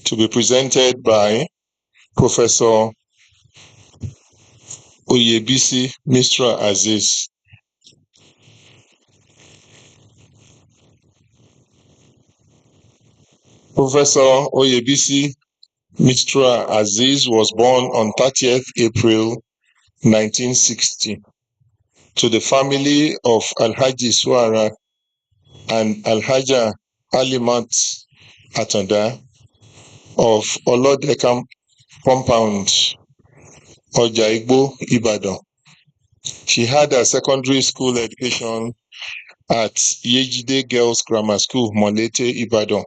to be presented by Professor Oyebisi Mistura Azeez. Professor Oyebisi Mistura Azeez was born on 30th April 1960 to the family of Alhaji Suara and Alhaja Alimat Atanda of Olodekam Compound, Ojaigbo, Ibadan. She had a secondary school education at Yejide Girls Grammar School, Molete, Ibadan,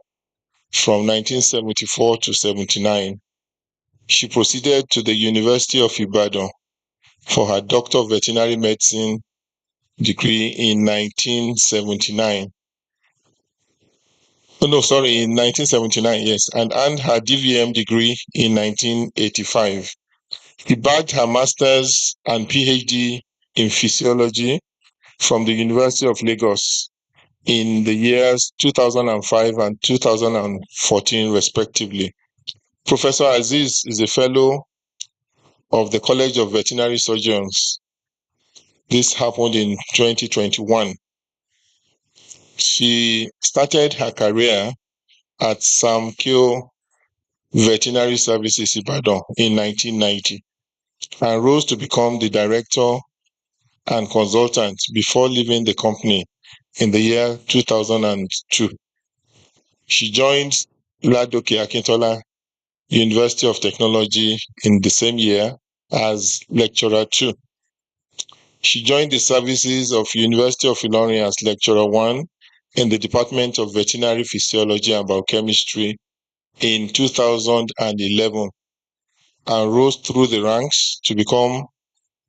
from 1974 to 79. She proceeded to the University of Ibadan for her Doctor of Veterinary Medicine degree in 1979. In 1979, yes, and earned her DVM degree in 1985. She bagged her master's and PhD in physiology from the University of Lagos in the years 2005 and 2014, respectively. Professor Azeez is a fellow of the College of Veterinary Surgeons. This happened in 2021. She started her career at Samkyo Veterinary Services Ibadan in 1990 and rose to become the director and consultant before leaving the company in the year 2002. She joined Ladoke Akintola University of Technology in the same year as lecturer 2. She joined the services of University of Ilorin as lecturer 1 in the Department of Veterinary Physiology and Biochemistry in 2011 and rose through the ranks to become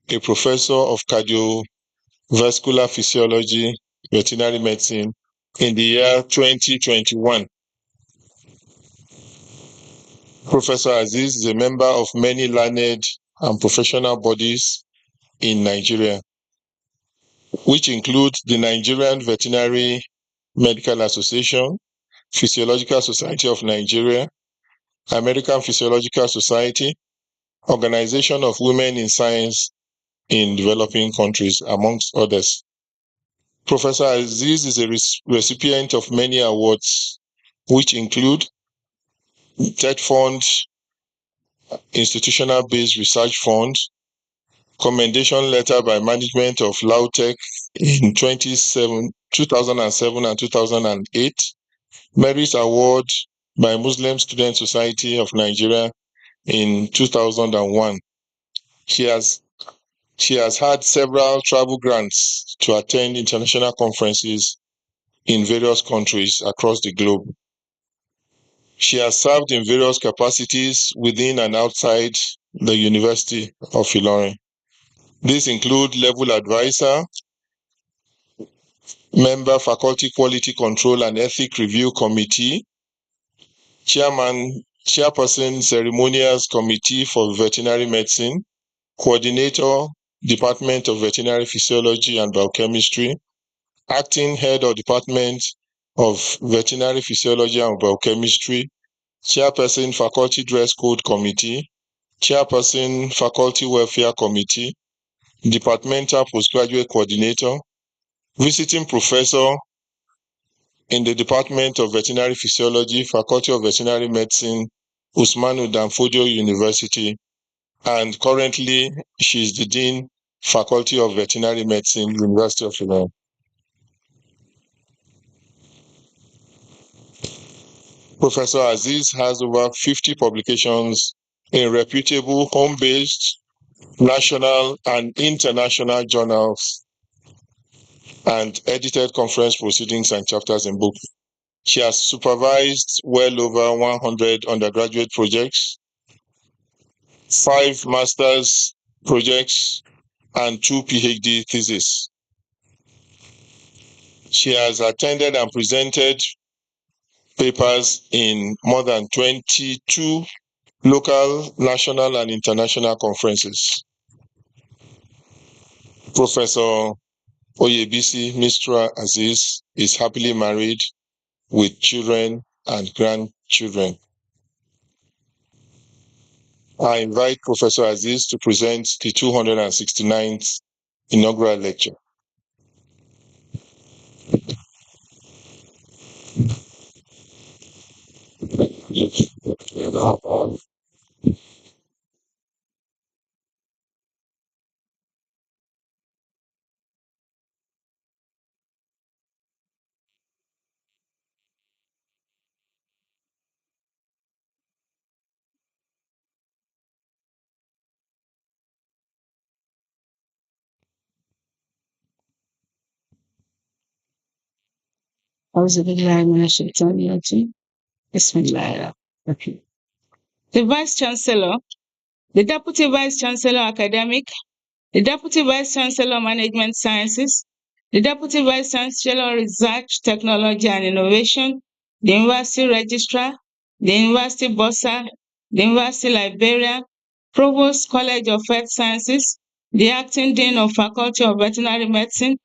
a professor of cardiovascular physiology, veterinary medicine in the year 2021. Professor Azeez is a member of many learned and professional bodies in Nigeria, which include the Nigerian Veterinary Medical Association, Physiological Society of Nigeria, American Physiological Society, Organization of Women in Science in Developing Countries, amongst others. Professor Azeez is a recipient of many awards, which include TED Fund, Institutional-Based Research Fund, Commendation Letter by Management of Lautech in 2007 and 2008, Merit Award by Muslim Student Society of Nigeria in 2001. She has had several travel grants to attend international conferences in various countries across the globe. She has served in various capacities within and outside the University of Ilorin. These include level advisor, member faculty quality control and ethic review committee, chairperson ceremonials committee for veterinary medicine, coordinator Department of Veterinary Physiology and Biochemistry, acting head of Department of Veterinary Physiology and Biochemistry, chairperson Faculty Dress Code Committee, chairperson Faculty Welfare Committee, departmental postgraduate coordinator, visiting professor in the Department of Veterinary Physiology, Faculty of Veterinary Medicine, Usmanu Danfodio University, and currently she is the Dean, Faculty of Veterinary Medicine, University of Ilorin. Professor Azeez has over 50 publications in reputable home-based, national and international journals and edited conference proceedings and chapters in books. She has supervised well over 100 undergraduate projects, 5 master's projects, and 2 PhD theses. She has attended and presented papers in more than 22 local, national, and international conferences. Professor Oyebisi Mistura Azeez is happily married with children and grandchildren. I invite Professor Azeez to present the 269th inaugural lecture. The Vice Chancellor, the Deputy Vice Chancellor Academic, the Deputy Vice Chancellor Management Sciences, the Deputy Vice Chancellor Research, Technology and Innovation, the University Registrar, the University Bursar, the University Librarian, Provost College of Health Sciences, the Acting Dean of Faculty of Veterinary Medicine,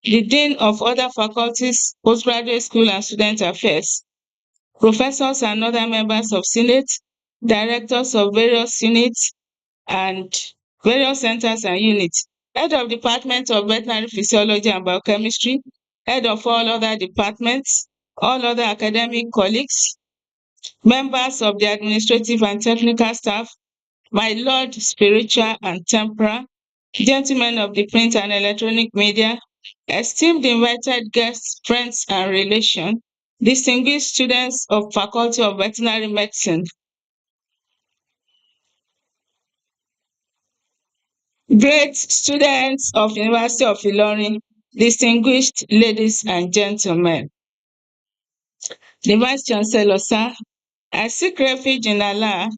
the Dean of other faculties, Postgraduate School and Student Affairs, professors and other members of Senate, directors of various units and various centers and units, head of Department of Veterinary Physiology and Biochemistry, head of all other departments, all other academic colleagues, members of the administrative and technical staff, my Lord spiritual and temporal, gentlemen of the print and electronic media, esteemed invited guests, friends and relations, distinguished students of Faculty of Veterinary Medicine, great students of University of Ilorin, distinguished ladies and gentlemen. The Vice Chancellor, sir, I seek refuge in Allah,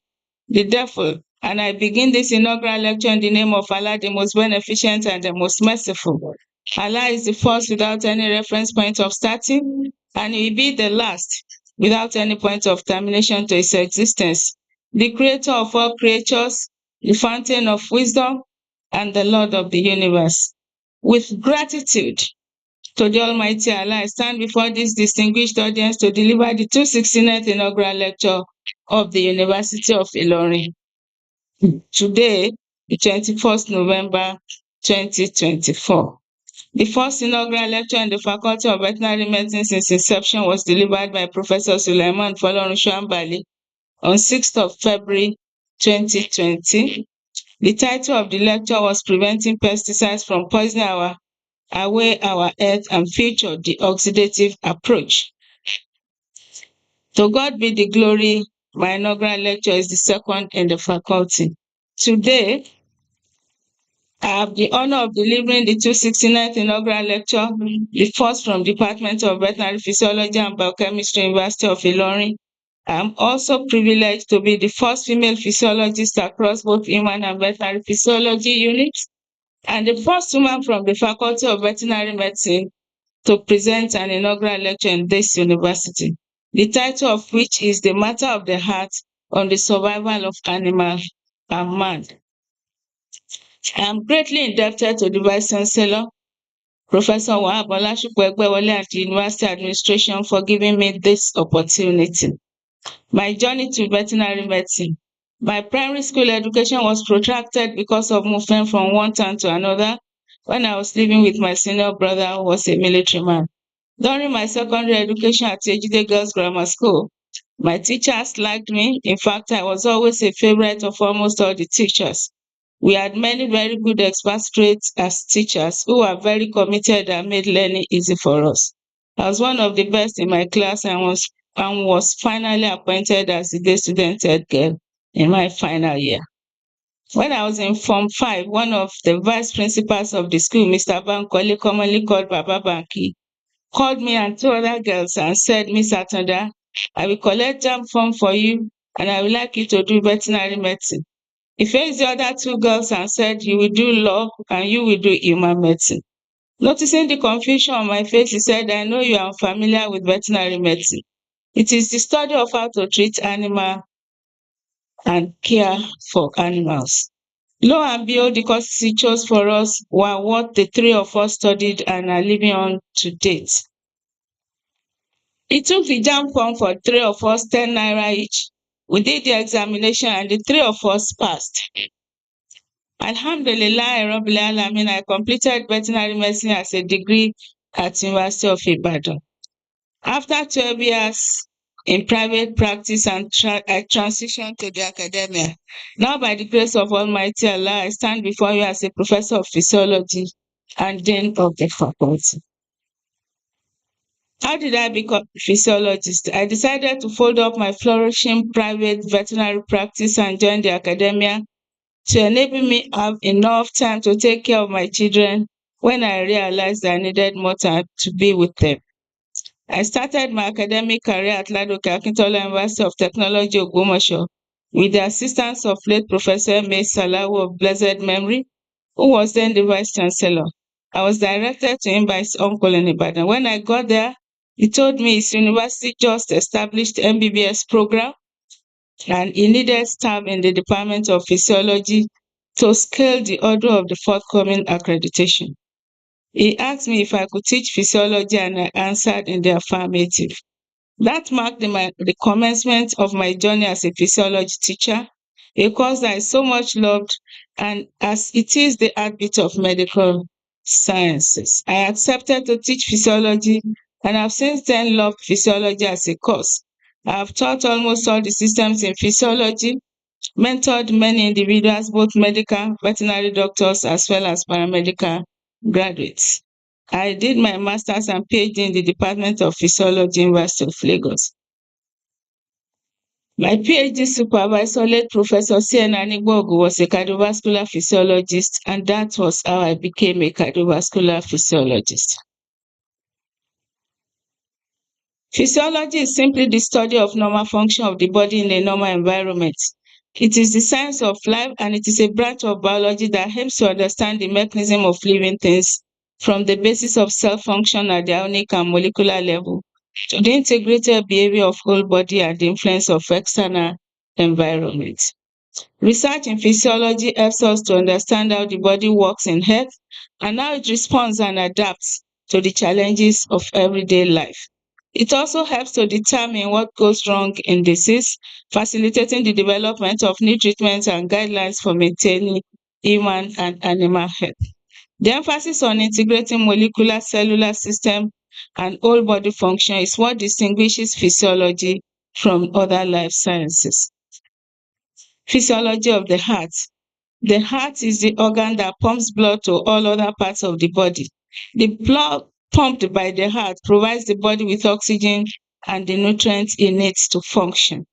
the devil, and I begin this inaugural lecture in the name of Allah, the most beneficent and the most merciful. Allah is the first without any reference point of starting, and He will be the last without any point of termination to His existence. The creator of all creatures, the fountain of wisdom, and the Lord of the universe. With gratitude to the Almighty Allah, I stand before this distinguished audience to deliver the 269th inaugural lecture of the University of Ilorin. Today, the 21st November 2024. The first inaugural lecture in the Faculty of Veterinary Medicine since inception was delivered by Professor Sulaiman Folorunsho Ambali on 6th of February 2020. The title of the lecture was Preventing Pesticides from Poisoning Away Our Earth and Future, the Oxidative Approach. To God be the glory, my inaugural lecture is the second in the faculty. Today, I have the honor of delivering the 269th inaugural lecture, the first from Department of Veterinary Physiology and Biochemistry, University of Ilorin. I am also privileged to be the first female physiologist across both human and veterinary physiology units, and the first woman from the Faculty of Veterinary Medicine to present an inaugural lecture in this university, the title of which is The Matter of the Heart on the Survival of Animal and Man. I am greatly indebted to the Vice Chancellor, Professor Wahab Olasupo Egbewole, and the University Administration for giving me this opportunity. My journey to veterinary medicine. My primary school education was protracted because of movement from one town to another when I was living with my senior brother who was a military man. During my secondary education at Ejide Girls Grammar School, my teachers liked me. In fact, I was always a favorite of almost all the teachers. We had many very good expatriates as teachers who were very committed and made learning easy for us. I was one of the best in my class and was finally appointed as the day student head girl in my final year. When I was in Form 5, one of the vice principals of the school, Mr. Bankole, commonly called Baba Banki, called me and two other girls and said, Miss Atanda, I will collect JAMB form for you and I would like you to do veterinary medicine. He faced the other two girls and said, you will do law and you will do human medicine. Noticing the confusion on my face, he said, I know you are familiar with veterinary medicine. It is the study of how to treat animal and care for animals. Lo and behold, the courses he chose for us were what the three of us studied and are living on to date. He took the JAMB form for three of us, 10 naira each. We did the examination and the three of us passed. Alhamdulillah, Rabbil Alamin, I completed veterinary medicine as a degree at University of Ibadan. After 12 years in private practice I transitioned to the academia. Now, by the grace of Almighty Allah, I stand before you as a professor of physiology and dean of the faculty. How did I become a physiologist? I decided to fold up my flourishing private veterinary practice and join the academia to enable me have enough time to take care of my children when I realized I needed more time to be with them. I started my academic career at Ladoke Akintola University of Technology, Ogbomoso, with the assistance of late Professor May Salawu of blessed memory, who was then the Vice Chancellor. I was directed to him by his uncle in Ibadan. When I got there, he told me his university just established MBBS program and he needed staff in the Department of Physiology to scale the order of the forthcoming accreditation. He asked me if I could teach physiology and I answered in the affirmative. That marked the commencement of my journey as a physiology teacher, a course I so much loved, and as it is the heartbeat of medical sciences. I accepted to teach physiology and have since then loved physiology as a course. I have taught almost all the systems in physiology, mentored many individuals, both medical, veterinary doctors, as well as paramedical graduates. I did my master's and PhD in the Department of Physiology, University of Lagos. My PhD supervisor, late Professor C.N. Anigbogu, was a cardiovascular physiologist, and that was how I became a cardiovascular physiologist. Physiology is simply the study of normal function of the body in a normal environment. It is the science of life, and it is a branch of biology that helps to understand the mechanism of living things from the basis of cell function at the ionic and molecular level to the integrated behavior of whole body and the influence of external environment. Research in physiology helps us to understand how the body works in health and how it responds and adapts to the challenges of everyday life. It also helps to determine what goes wrong in disease, facilitating the development of new treatments and guidelines for maintaining human and animal health. The emphasis on integrating molecular, cellular system and whole body function is what distinguishes physiology from other life sciences. Physiology of the heart. The heart is the organ that pumps blood to all other parts of the body. The blood pumped by the heart provides the body with oxygen and the nutrients it needs to function.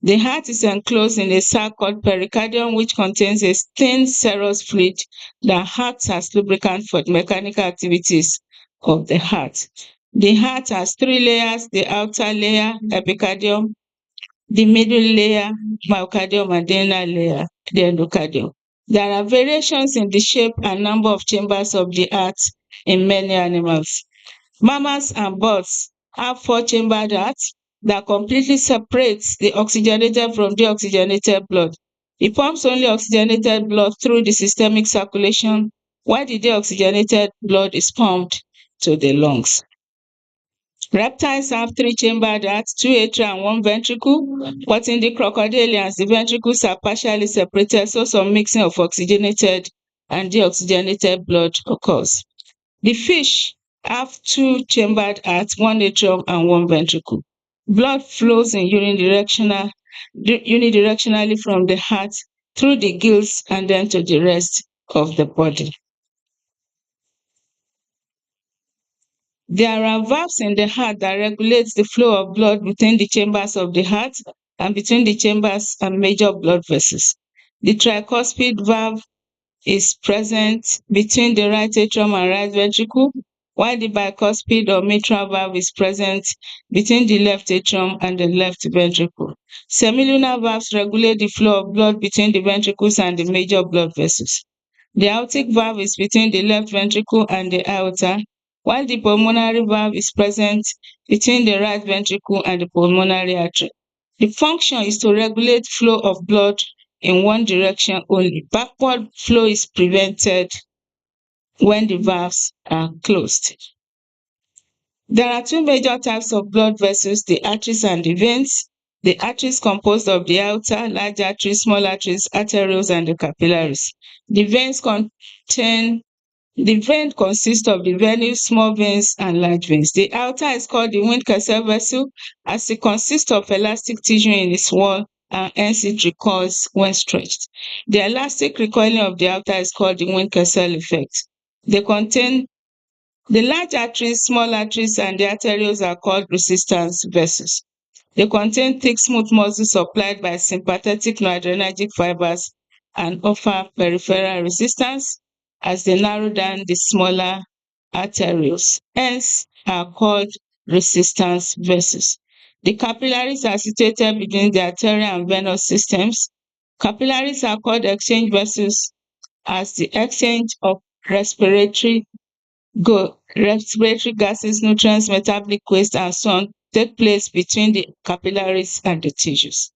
The heart is enclosed in a sac called pericardium, which contains a thin serous fluid that acts as lubricant for the mechanical activities of the heart. The heart has three layers: the outer layer, epicardium, the middle layer, myocardium, and the inner layer, the endocardium. There are variations in the shape and number of chambers of the heart in many animals. Mammals and birds have four-chambered hearts that completely separates the oxygenated from deoxygenated blood. It pumps only oxygenated blood through the systemic circulation, while the deoxygenated blood is pumped to the lungs. Reptiles have three-chambered hearts, two atria and one ventricle, but in the crocodilians, the ventricles are partially separated, so some mixing of oxygenated and deoxygenated blood occurs. The fish have two-chambered hearts, one atrium and one ventricle. Blood flows in unidirectionally from the heart through the gills and then to the rest of the body. There are valves in the heart that regulate the flow of blood within the chambers of the heart and between the chambers and major blood vessels. The tricuspid valve is present between the right atrium and right ventricle, while the bicuspid or mitral valve is present between the left atrium and the left ventricle. Semilunar valves regulate the flow of blood between the ventricles and the major blood vessels. The aortic valve is between the left ventricle and the aorta, while the pulmonary valve is present between the right ventricle and the pulmonary artery. The function is to regulate flow of blood in one direction only. Backward flow is prevented when the valves are closed. There are two major types of blood vessels, the arteries and the veins. The arteries composed of the aorta, large arteries, small arteries, arterioles, and the capillaries. The veins consist of the venous, small veins, and large veins. The aorta is called the Wind-Kessel vessel as it consists of elastic tissue in its wall and hence it recoils when stretched. The elastic recoiling of the aorta is called the Wind-Kessel effect. They contain the large arteries, small arteries, and the arterioles are called resistance vessels. They contain thick, smooth muscles supplied by sympathetic noradrenergic fibers and offer peripheral resistance as they narrow down the smaller arterioles, hence are called resistance vessels. The capillaries are situated between the arterial and venous systems. Capillaries are called exchange vessels as the exchange of respiratory gases, nutrients, metabolic waste, and so on take place between the capillaries and the tissues.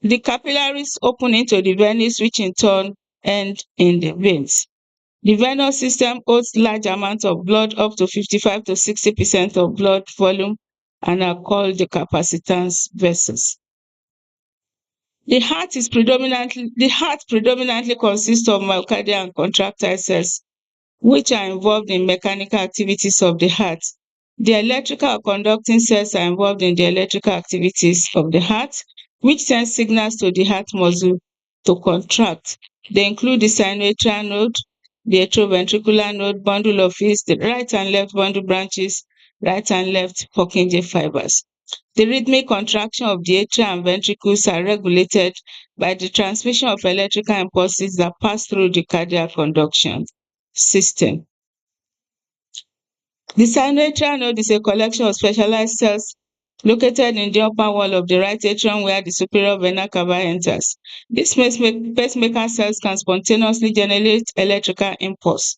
The capillaries open into the venous, which in turn end in the veins. The venous system holds large amounts of blood, up to 55 to 60% of blood volume, and are called the capacitance vessels. The heart predominantly consists of myocardial and contractile cells, which are involved in mechanical activities of the heart. The electrical or conducting cells are involved in the electrical activities of the heart, which send signals to the heart muscle to contract. They include the synovial node, the atrioventricular node, bundle of His, the right and left bundle branches, right and left Purkinje fibers. The rhythmic contraction of the atria and ventricles are regulated by the transmission of electrical impulses that pass through the cardiac conduction system. The synovial node is a collection of specialized cells located in the upper wall of the right atrium where the superior vena cava enters. These pacemaker cells can spontaneously generate electrical impulse.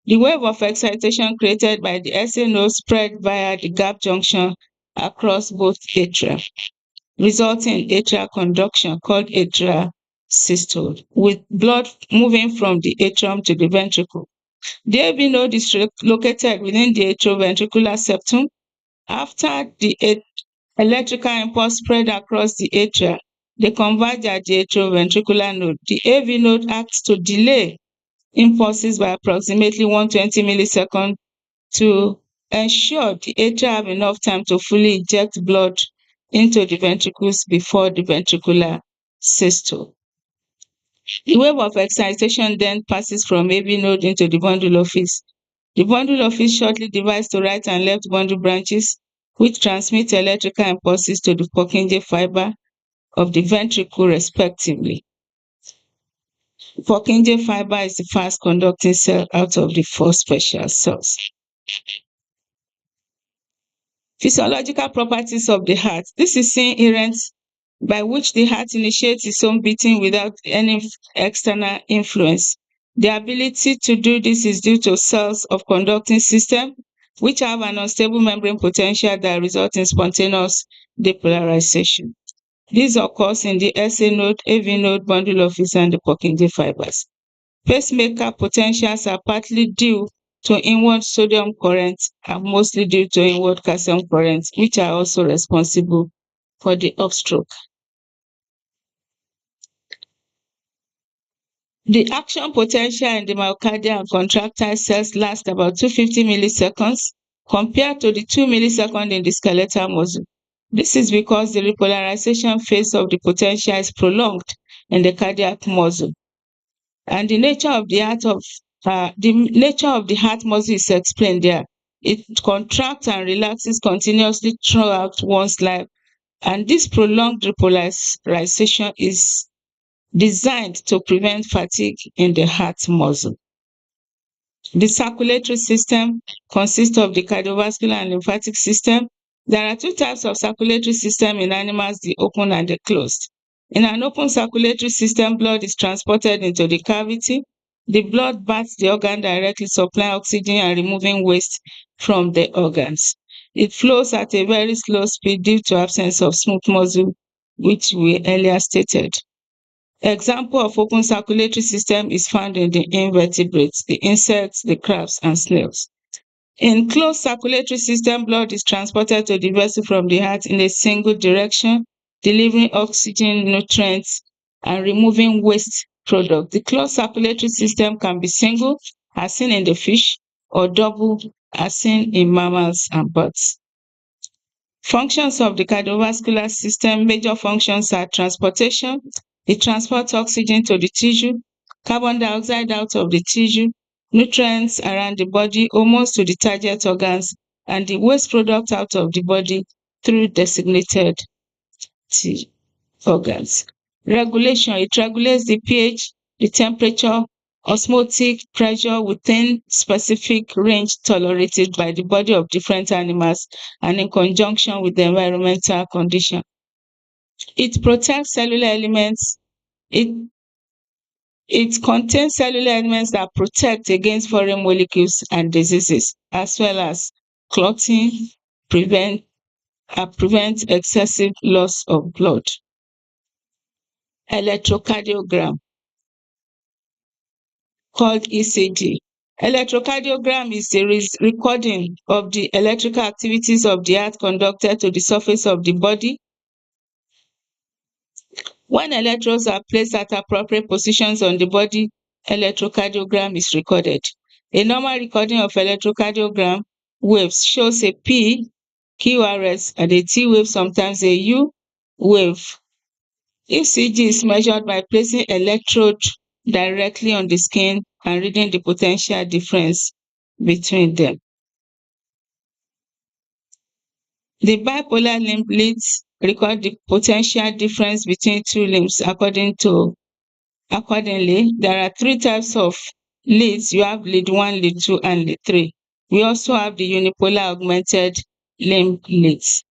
The wave of excitation created by the SA node spread via the gap junction across both atria, resulting in atrial conduction called atrial systole, with blood moving from the atrium to the ventricle. The AV node is located within the atrioventricular septum. After the electrical impulse spread across the atria, they converge at the atrioventricular node. The AV node acts to delay impulses by approximately 120 milliseconds to ensure the atria have enough time to fully inject blood into the ventricles before the ventricular systole. The wave of excitation then passes from AV node into the bundle of His. The bundle of His shortly divides to right and left bundle branches, which transmit electrical impulses to the Purkinje fiber of the ventricle respectively. Purkinje fiber is the fast conducting cell out of the four special cells. Physiological properties of the heart. This is inherent by which the heart initiates its own beating without any external influence. The ability to do this is due to cells of conducting system which have an unstable membrane potential that results in spontaneous depolarization. This occurs in the SA node, AV node, bundle of His, and the Purkinje fibers. Pacemaker potentials are partly due to inward sodium current and mostly due to inward calcium current, which are also responsible for the upstroke. The action potential in the myocardial and contractile cells lasts about 250 milliseconds compared to the 2 milliseconds in the skeletal muscle. This is because the repolarization phase of the potential is prolonged in the cardiac muscle. And the nature of the heart muscle is explained there. It contracts and relaxes continuously throughout one's life, and this prolonged repolarization is designed to prevent fatigue in the heart muscle. The circulatory system consists of the cardiovascular and lymphatic system. There are two types of circulatory system in animals, the open and the closed. In an open circulatory system, blood is transported into the cavity. The blood bathes the organ directly, supplying oxygen and removing waste from the organs. It flows at a very slow speed due to absence of smooth muscle, which we earlier stated. Example of open circulatory system is found in the invertebrates, the insects, the crabs, and snails. In closed circulatory system, blood is transported to the vessel from the heart in a single direction, delivering oxygen, nutrients, and removing waste products. The closed circulatory system can be single, as seen in the fish, or double, as seen in mammals and birds. Functions of the cardiovascular system, major functions are transportation. It transports oxygen to the tissue, carbon dioxide out of the tissue, nutrients around the body, hormones to the target organs, and the waste product out of the body through designated organs. Regulation, it regulates the pH, the temperature, osmotic pressure within specific range tolerated by the body of different animals and in conjunction with the environmental condition. It protects cellular elements. It contains cellular elements that protect against foreign molecules and diseases, as well as clotting, prevent excessive loss of blood. Electrocardiogram, called ECG. Electrocardiogram is a recording of the electrical activities of the heart conducted to the surface of the body. When electrodes are placed at appropriate positions on the body, electrocardiogram is recorded. A normal recording of electrocardiogram waves shows a P, QRS, and a T wave, sometimes a U wave. ECG is measured by placing electrode directly on the skin and reading the potential difference between them. The bipolar limb leads record the potential difference between two limbs. Accordingly, there are three types of leads. You have lead 1, lead 2, and lead 3. We also have the unipolar augmented limb leads.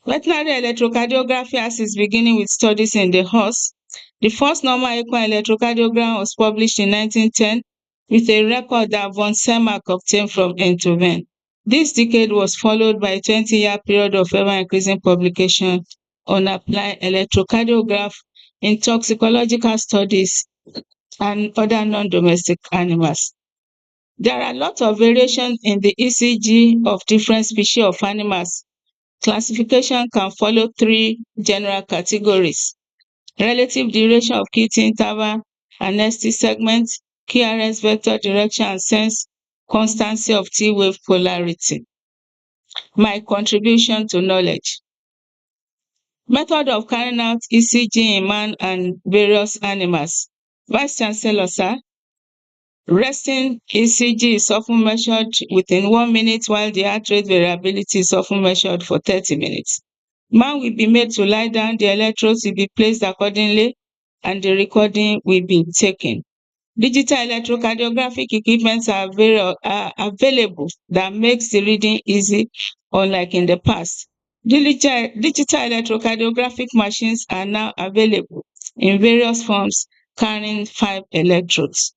Veterinary electrocardiography has its beginning with studies in the horse. The first normal equine electrocardiogram was published in 1910 with a record that von Semach obtained from Enthoven. This decade was followed by a 20-year period of ever-increasing publication on applied electrocardiograph in toxicological studies and other non-domestic animals. There are a lot of variations in the ECG of different species of animals. Classification can follow three general categories: relative duration of QT interval and ST segment, QRS vector direction, and sense constancy of T wave polarity. My contribution to knowledge. Method of carrying out ECG in man and various animals. Vice Chancellor, sir. Resting ECG is often measured within 1 minute, while the heart rate variability is often measured for 30 minutes. Man will be made to lie down, the electrodes will be placed accordingly, and the recording will be taken. Digital electrocardiographic equipment are available that makes the reading easy, unlike in the past. Digital electrocardiographic machines are now available in various forms, carrying 5 electrodes.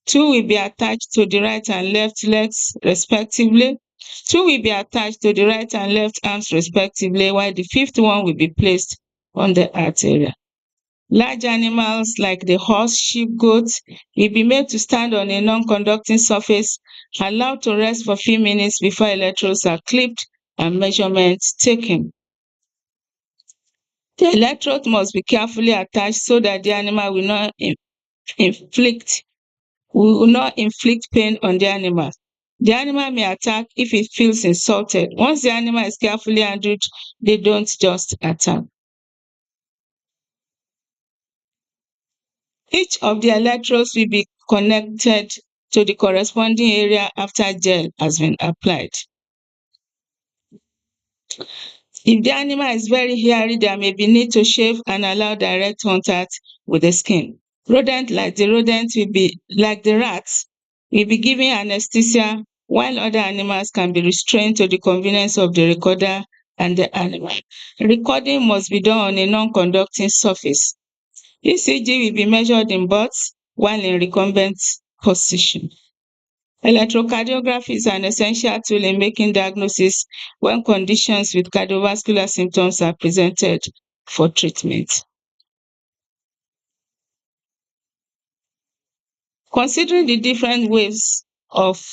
2 will be attached to the right and left legs respectively. 2 will be attached to the right and left arms respectively, while the fifth one will be placed on the heart area. Large animals like the horse, sheep, goat will be made to stand on a non-conducting surface, allowed to rest for few minutes before electrodes are clipped and measurements taken. The electrode must be carefully attached so that the animal will not inflict pain on the animal. The animal may attack if it feels insulted. Once the animal is carefully handled, they don't just attack. Each of the electrodes will be connected to the corresponding area after gel has been applied. If the animal is very hairy, there may be need to shave and allow direct contact with the skin. Rodent like the rats will be given anesthesia, while other animals can be restrained to the convenience of the recorder and the animal. Recording must be done on a non-conducting surface. ECG will be measured in birds while in recumbent position. Electrocardiography is an essential tool in making diagnosis when conditions with cardiovascular symptoms are presented for treatment. Considering the different waves of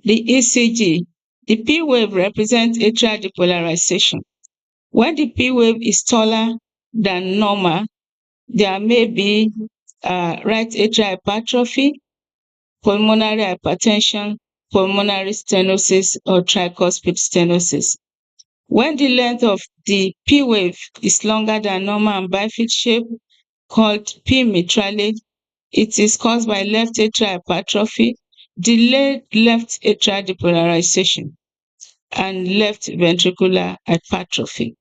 the ECG, The P wave represents atrial depolarization. When the P wave is taller than normal, there may be right atrial hypertrophy, pulmonary hypertension, pulmonary stenosis, or tricuspid stenosis. When the length of the P wave is longer than normal and bifid shape, called P mitrale, it is caused by left atrial hypertrophy, delayed left atrial depolarization, and left ventricular hypertrophy.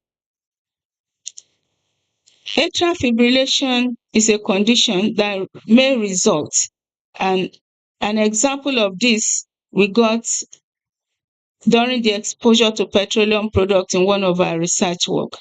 Atrial fibrillation is a condition that may result, and an example of this we got during the exposure to petroleum products in one of our research work.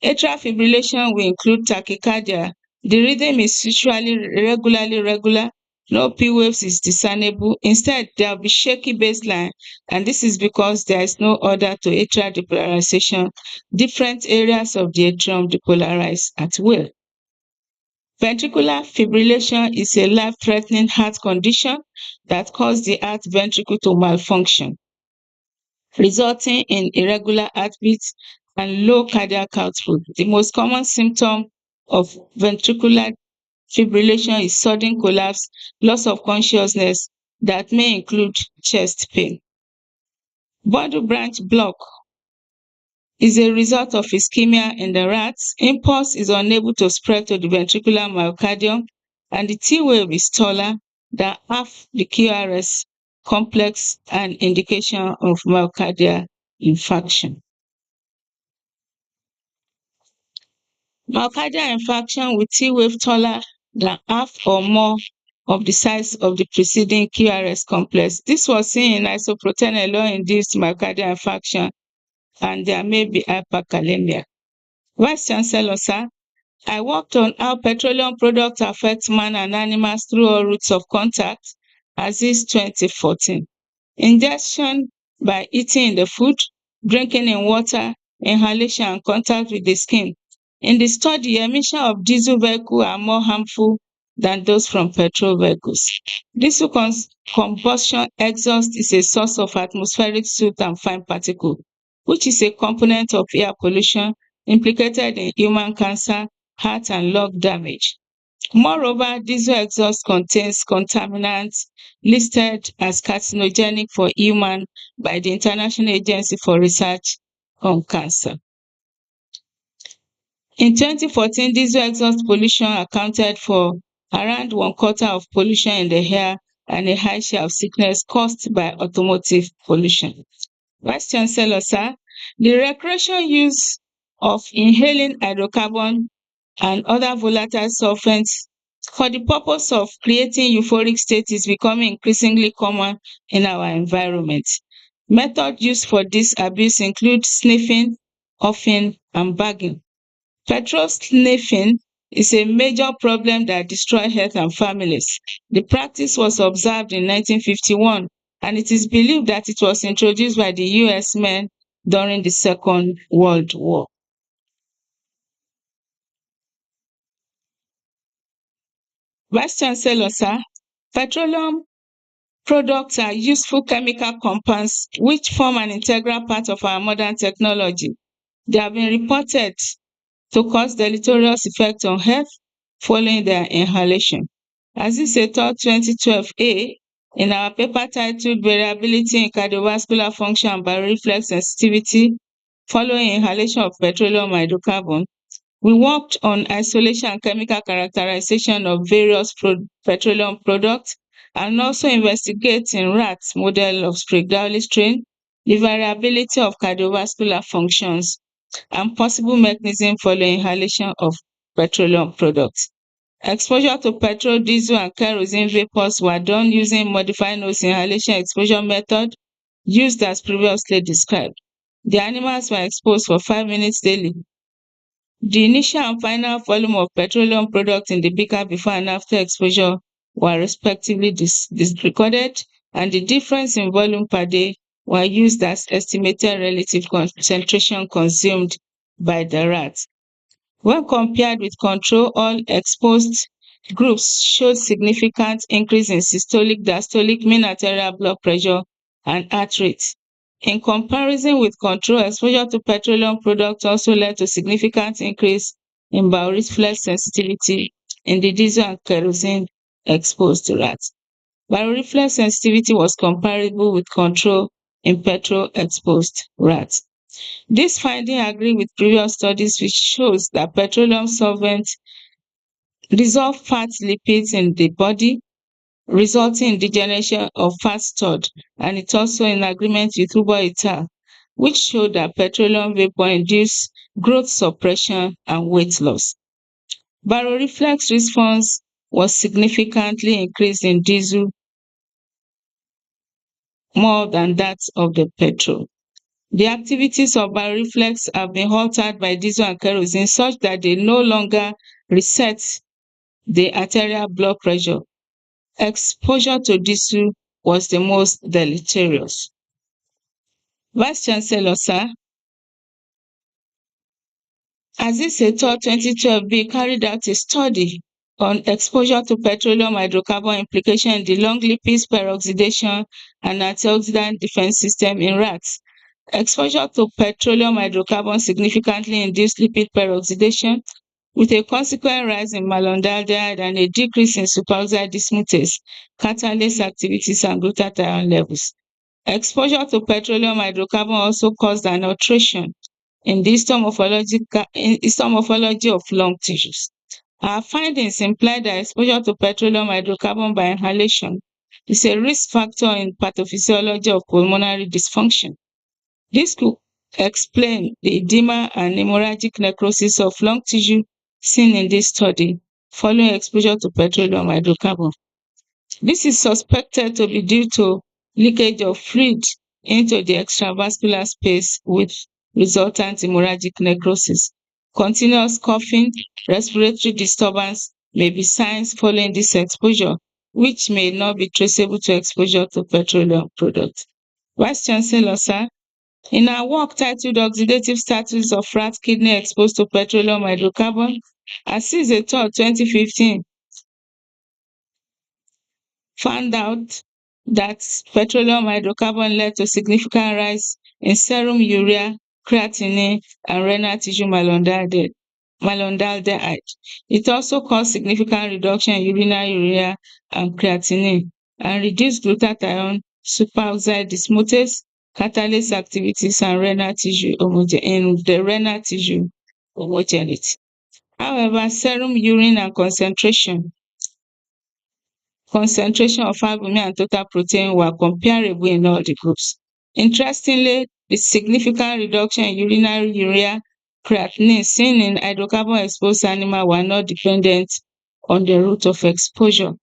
Atrial fibrillation will include tachycardia. The rhythm is usually regular. No P waves is discernible. Instead, there will be shaky baseline, and this is because there is no order to atrial depolarization. Different areas of the atrium depolarize at will. Ventricular fibrillation is a life-threatening heart condition that causes the heart ventricle to malfunction, resulting in irregular heartbeats and low cardiac output. The most common symptom of ventricular fibrillation is sudden collapse, loss of consciousness that may include chest pain. Bundle branch block is a result of ischemia in the rats. Impulse is unable to spread to the ventricular myocardium, and the T wave is taller than half the QRS complex, an indication of myocardial infarction. Myocardial infarction with T wave taller than half or more of the size of the preceding QRS complex. This was seen in isoprotenolol-induced myocardial infarction, and there may be hyperkalemia. Vice Chancellor, sir, I worked on how petroleum products affect man and animals through all routes of contact, Azeez 2014. Ingestion by eating in the food, drinking in water, inhalation and contact with the skin. In the study, emission of diesel vehicles are more harmful than those from petrol vehicles. Diesel combustion exhaust is a source of atmospheric soot and fine particles, which is a component of air pollution implicated in human cancer, heart and lung damage. Moreover, diesel exhaust contains contaminants listed as carcinogenic for human by the International Agency for Research on Cancer. In 2014, diesel exhaust pollution accounted for around 1/4 of pollution in the air and a high share of sickness caused by automotive pollution. Vice Chancellor, sir, the recreational use of inhaling hydrocarbon and other volatile solvents for the purpose of creating euphoric state is becoming increasingly common in our environment. Methods used for this abuse include sniffing, huffing, and bagging. Petrol sniffing is a major problem that destroys health and families. The practice was observed in 1951, and it is believed that it was introduced by the US men during the Second World War. Vice Chancellor, sir, petroleum products are useful chemical compounds which form an integral part of our modern technology. They have been reported to cause deleterious effects on health following their inhalation. Azeez et al. 2012a, in our paper titled Variability in Cardiovascular Function and Bioreflex Sensitivity Following Inhalation of Petroleum Hydrocarbon, we worked on isolation and chemical characterization of various petroleum products and also investigate in rats model of Sprague-Dawley strain the variability of cardiovascular functions and possible mechanism following inhalation of petroleum products. Exposure to petrol, diesel and kerosene vapors were done using modified nose inhalation exposure method used as previously described. The animals were exposed for 5 minutes daily. The initial and final volume of petroleum products in the beaker before and after exposure were respectively recorded, and the difference in volume per day were used as estimated relative concentration consumed by the rats. When compared with control, all exposed groups showed significant increase in systolic, diastolic, mean arterial blood pressure, and heart rate. In comparison with control, exposure to petroleum products also led to significant increase in bioreflex sensitivity in the diesel and kerosene exposed rats. Bioreflex sensitivity was comparable with control in petrol exposed rats. This finding agree with previous studies which shows that petroleum solvents dissolve fat lipids in the body, resulting in degeneration of fat stored, and it's also in agreement with Huber et al., which showed that petroleum vapor induce growth suppression and weight loss. Baroreflex response was significantly increased in diesel more than that of the petrol. The activities of bioreflex have been altered by diesel and kerosene such that they no longer reset the arterial blood pressure. Exposure to diesel was the most deleterious. Vice Chancellor, sir, Azeez et al. 2012b carried out a study on exposure to petroleum hydrocarbon implication in the long lipids peroxidation and antioxidant defense system in rats. Exposure to petroleum hydrocarbon significantly induced lipid peroxidation with a consequent rise in malondialdehyde and a decrease in superoxide dismutase, catalase activities and glutathione levels. Exposure to petroleum hydrocarbon also caused an alteration in the histomorphology of lung tissues. Our findings imply that exposure to petroleum hydrocarbon by inhalation is a risk factor in pathophysiology of pulmonary dysfunction. This could explain the edema and hemorrhagic necrosis of lung tissue seen in this study following exposure to petroleum hydrocarbon. This is suspected to be due to leakage of fluid into the extravascular space with resultant hemorrhagic necrosis. Continuous coughing, respiratory disturbance may be signs following this exposure, which may not be traceable to exposure to petroleum products. Vice Chancellor, sir, in our work titled Oxidative Status of Rat Kidney Exposed to Petroleum Hydrocarbon, Azeez et al. 2015 found out that petroleum hydrocarbon led to significant rise in serum urea, creatinine, and renal tissue malondialdehyde. It also caused significant reduction in urinary urea and creatinine and reduced glutathione, superoxide dismutase, catalase activities, and renal tissue homogeneity. However, serum urine and concentration of albumin and total protein were comparable in all the groups. Interestingly, the significant reduction in urinary urea creatinine seen in hydrocarbon exposed animals were not dependent on the route of exposure.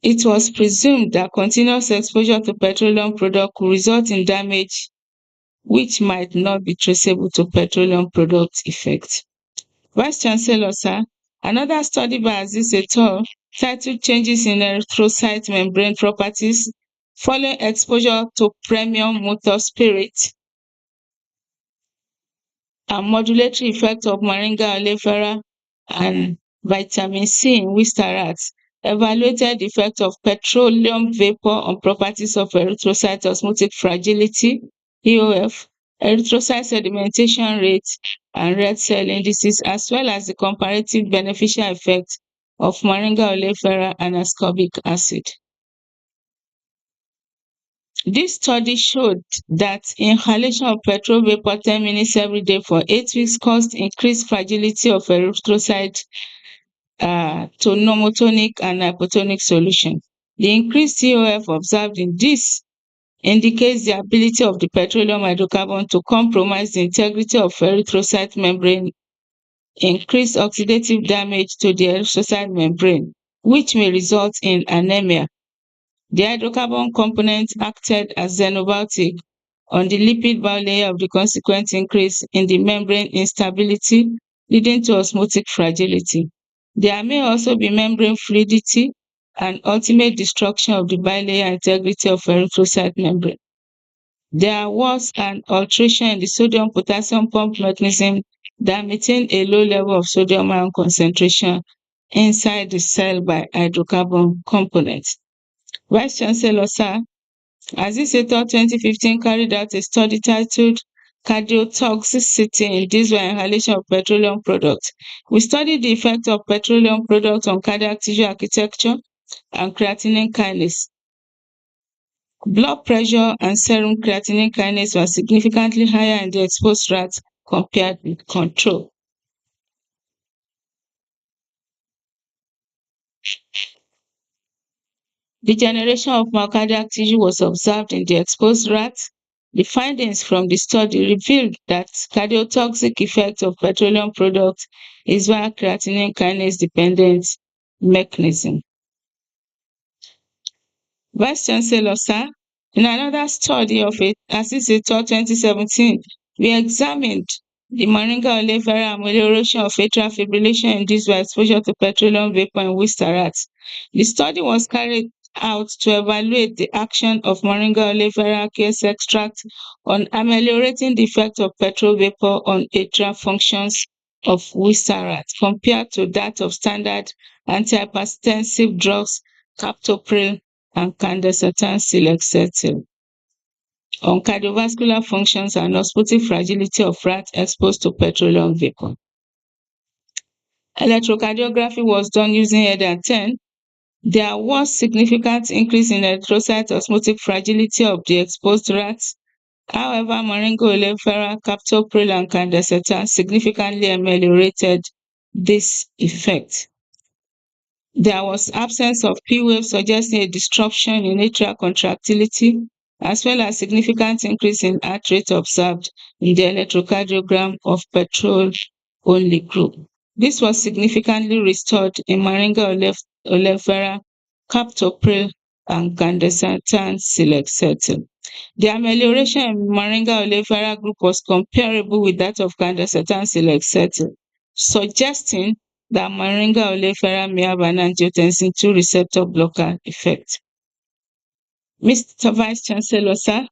It was presumed that continuous exposure to petroleum product could result in damage which might not be traceable to petroleum product effect. Vice Chancellor, sir, another study by Azeez et al. Titled Changes in Erythrocyte Membrane Properties Following Exposure to Premium Motor Spirit and Modulatory Effect of Moringa oleifera and Vitamin C in Wistar rats evaluated the effect of petroleum vapor on properties of erythrocyte osmotic fragility, EOF, erythrocyte sedimentation rate, and red cell indices, as well as the comparative beneficial effect of Moringa oleifera and ascorbic acid. This study showed that inhalation of petrol vapor 10 minutes every day for 8 weeks caused increased fragility of erythrocyte to normotonic and hypotonic solution. The increased COF observed in this indicates the ability of the petroleum hydrocarbon to compromise the integrity of erythrocyte membrane, increase oxidative damage to the erythrocyte membrane, which may result in anemia. The hydrocarbon component acted as xenobiotic on the lipid bilayer of the consequent increase in the membrane instability, leading to osmotic fragility. There may also be membrane fluidity and ultimate destruction of the bilayer integrity of erythrocyte membrane. There was an alteration in the sodium-potassium pump mechanism that maintained a low level of sodium ion concentration inside the cell by hydrocarbon components. Vice Chancellor, sir, Azeez et al. 2015 carried out a study titled Cardiotoxicity Induced by Inhalation of Petroleum Products. We studied the effect of petroleum products on cardiac tissue architecture and creatinine kinase. Blood pressure and serum creatinine kinase were significantly higher in the exposed rats compared with control. Degeneration of myocardial tissue was observed in the exposed rats. The findings from the study revealed that cardiotoxic effect of petroleum products is via creatinine kinase dependent mechanism. Vice Chancellor, sir, in another study of Azeez et al. 2017, we examined the Moringa oleifera amelioration of atrial fibrillation induced by exposure to petroleum vapor in Worcester rats. The study was carried out to evaluate the action of Moringa oleifera case extract on ameliorating the effect of petrol vapor on atrial functions of Worcester rats compared to that of standard antihypertensive drugs captopril and candacetan silexatil on cardiovascular functions and osmotic fragility of rats exposed to petroleum vapor. Electrocardiography was done using EDA-10. There was significant increase in erythrocyte osmotic fragility of the exposed rats. However, Moringa oleifera, captopril, and candacetan significantly ameliorated this effect. There was absence of P wave suggesting a disruption in atrial contractility, as well as significant increase in heart rate observed in the electrocardiogram of petrol-only group. This was significantly restored in Moringa oleifera, captopril, and candacetan silexatil. The amelioration in Moringa oleifera group was comparable with that of candacetan silexatil, suggesting that Moringa oleifera may have an angiotensin II receptor blocker effect. Mr. Vice Chancellor, sir,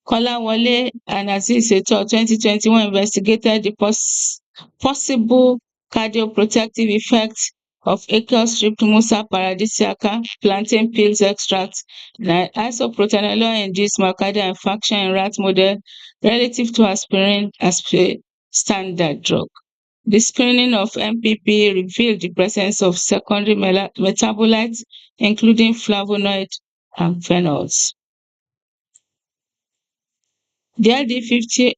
Kolawole and Azeez et al. 2021 investigated the possible cardioprotective effects of Achios streptomusa paradisiaca plantain peels extract and isoprotenolol-induced myocardial infarction in rat model relative to aspirin as a standard drug. The screening of MPP revealed the presence of secondary metabolites, including flavonoids and phenols. The LD50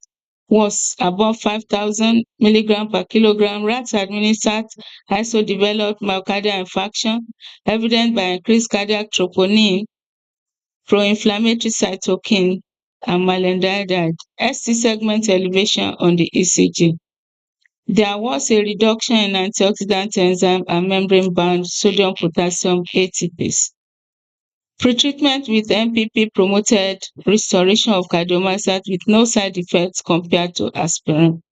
was above 5,000 milligram per kilogram. Rats administered isodeveloped myocardial infarction, evident by increased cardiac troponin, pro-inflammatory cytokine, and malendiamide, ST segment elevation on the ECG. There was a reduction in antioxidant enzyme and membrane-bound sodium-potassium ATPase. Pretreatment with MPP promoted restoration of cardiomyocyte with no side effects compared to aspirin.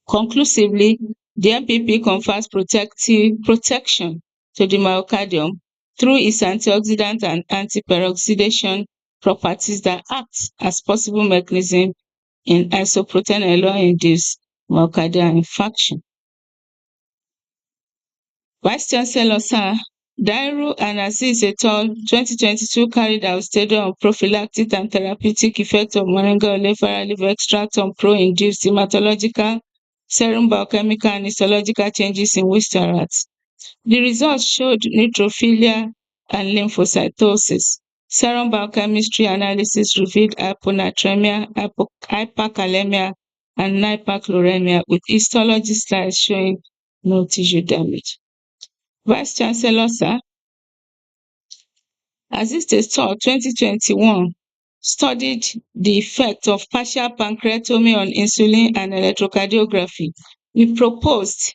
Conclusively, the MPP confers protection to the myocardium through its antioxidant and antiperoxidation properties that act as possible mechanism in isoprotenolol-induced myocardial infarction. Vice Chancellor, sir, Dairu and Azeez et al. 2022 carried out study on prophylactic and therapeutic effect of Moringa oleifera leaf extract on pro-induced hematological, serum biochemical, and histological changes in Worcester rats. The results showed neutrophilia and lymphocytosis. Serum biochemistry analysis revealed hyponatremia, hyperkalemia, and hyperchloremia, with histology slides showing no tissue damage. Vice Chancellor, sir, Azeez et al. 2021 studied the effect of partial pancreatomy on insulin and electrocardiography. We proposed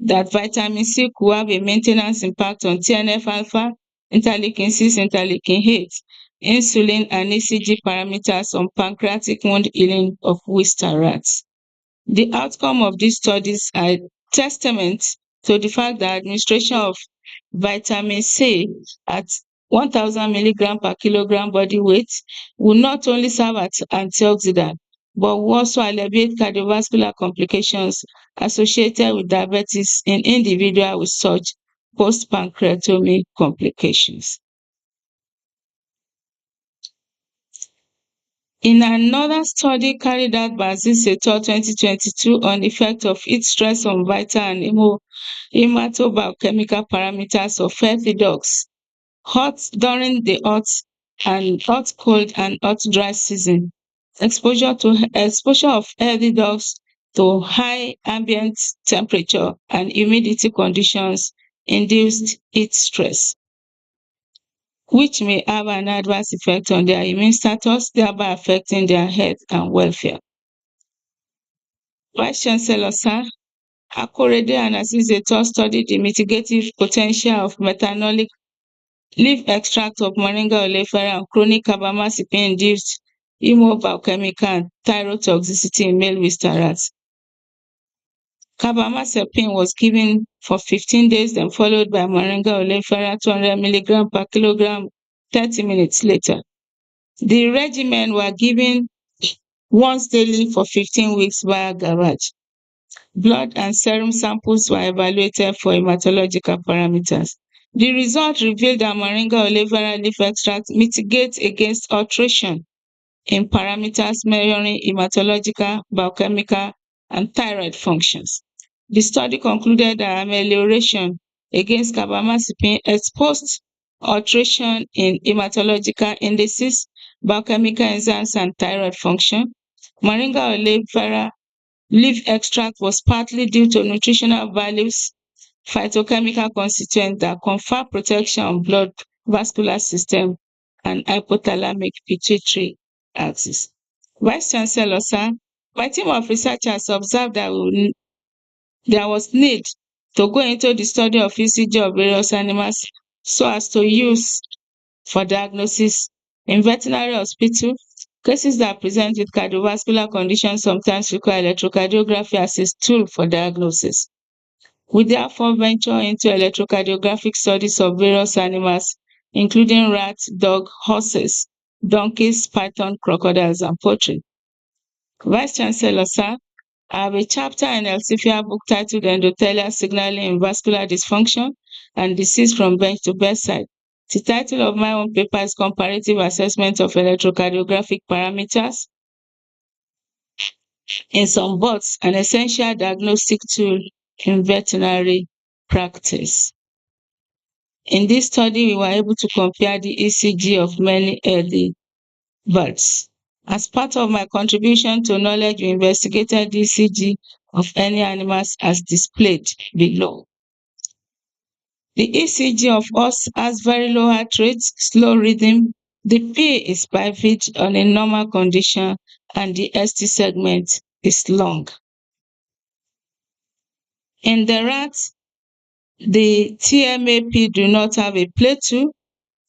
that vitamin C could have a maintenance impact on TNF-alpha, interleukin-6, interleukin-8, insulin, and ECG parameters on pancreatic wound healing of Worcester rats. The outcome of these studies are testament to the fact that administration of vitamin C at 1,000 milligram per kilogram body weight will not only serve as antioxidant, but will also alleviate cardiovascular complications associated with diabetes in individuals with such post-pancreatomy complications. In another study carried out by Azeez et al. 2022 on the effect of heat stress on vital and hematobiochemical parameters of healthy dogs during the hot, cold, and hot, dry season, exposure of healthy dogs to high ambient temperature and humidity conditions induced heat stress, which may have an adverse effect on their immune status, thereby affecting their health and welfare. Vice Chancellor Sir, Akorede and Azeez et al. Studied the mitigative potential of methanolic leaf extract of Moringa oleifera and chronic carbamazepine-induced hemobiochemical and thyrotoxicity in male Wistar rats. Carbamazepine was given for 15 days, then followed by Moringa oleifera 200 mg per kilogram 30 minutes later. The regimen were given once daily for 15 weeks via gavage. Blood and serum samples were evaluated for hematological parameters. The result revealed that Moringa oleifera leaf extract mitigates against alteration in parameters measuring hematological, biochemical, and thyroid functions. The study concluded that amelioration against carbamazepine exposed alteration in hematological indices, biochemical enzymes, and thyroid function. Moringa oleifera leaf extract was partly due to nutritional values, phytochemical constituents that confer protection on blood vascular system and hypothalamic pituitary axis. Vice Chancellor Sir, my team of researchers observed that there was need to go into the study of ECG of various animals so as to use for diagnosis in veterinary hospital. Cases that present with cardiovascular conditions sometimes require electrocardiography as a tool for diagnosis. We therefore venture into electrocardiographic studies of various animals, including rats, dogs, horses, donkeys, python, crocodiles, and poultry. Vice Chancellor Sir, I have a chapter in Elsevier book titled Endothelial Signaling in Vascular Dysfunction and Disease from Bench to Bedside. The title of my own paper is Comparative Assessment of Electrocardiographic Parameters in some bots, an essential diagnostic tool in veterinary practice. In this study, we were able to compare the ECG of many healthy birds. As part of my contribution to knowledge, we investigated the ECG of any animals as displayed below. The ECG of us has very low heart rate, slow rhythm. The P is private on a normal condition, and the ST segment is long. In the rat, the TMAP do not have a plateau,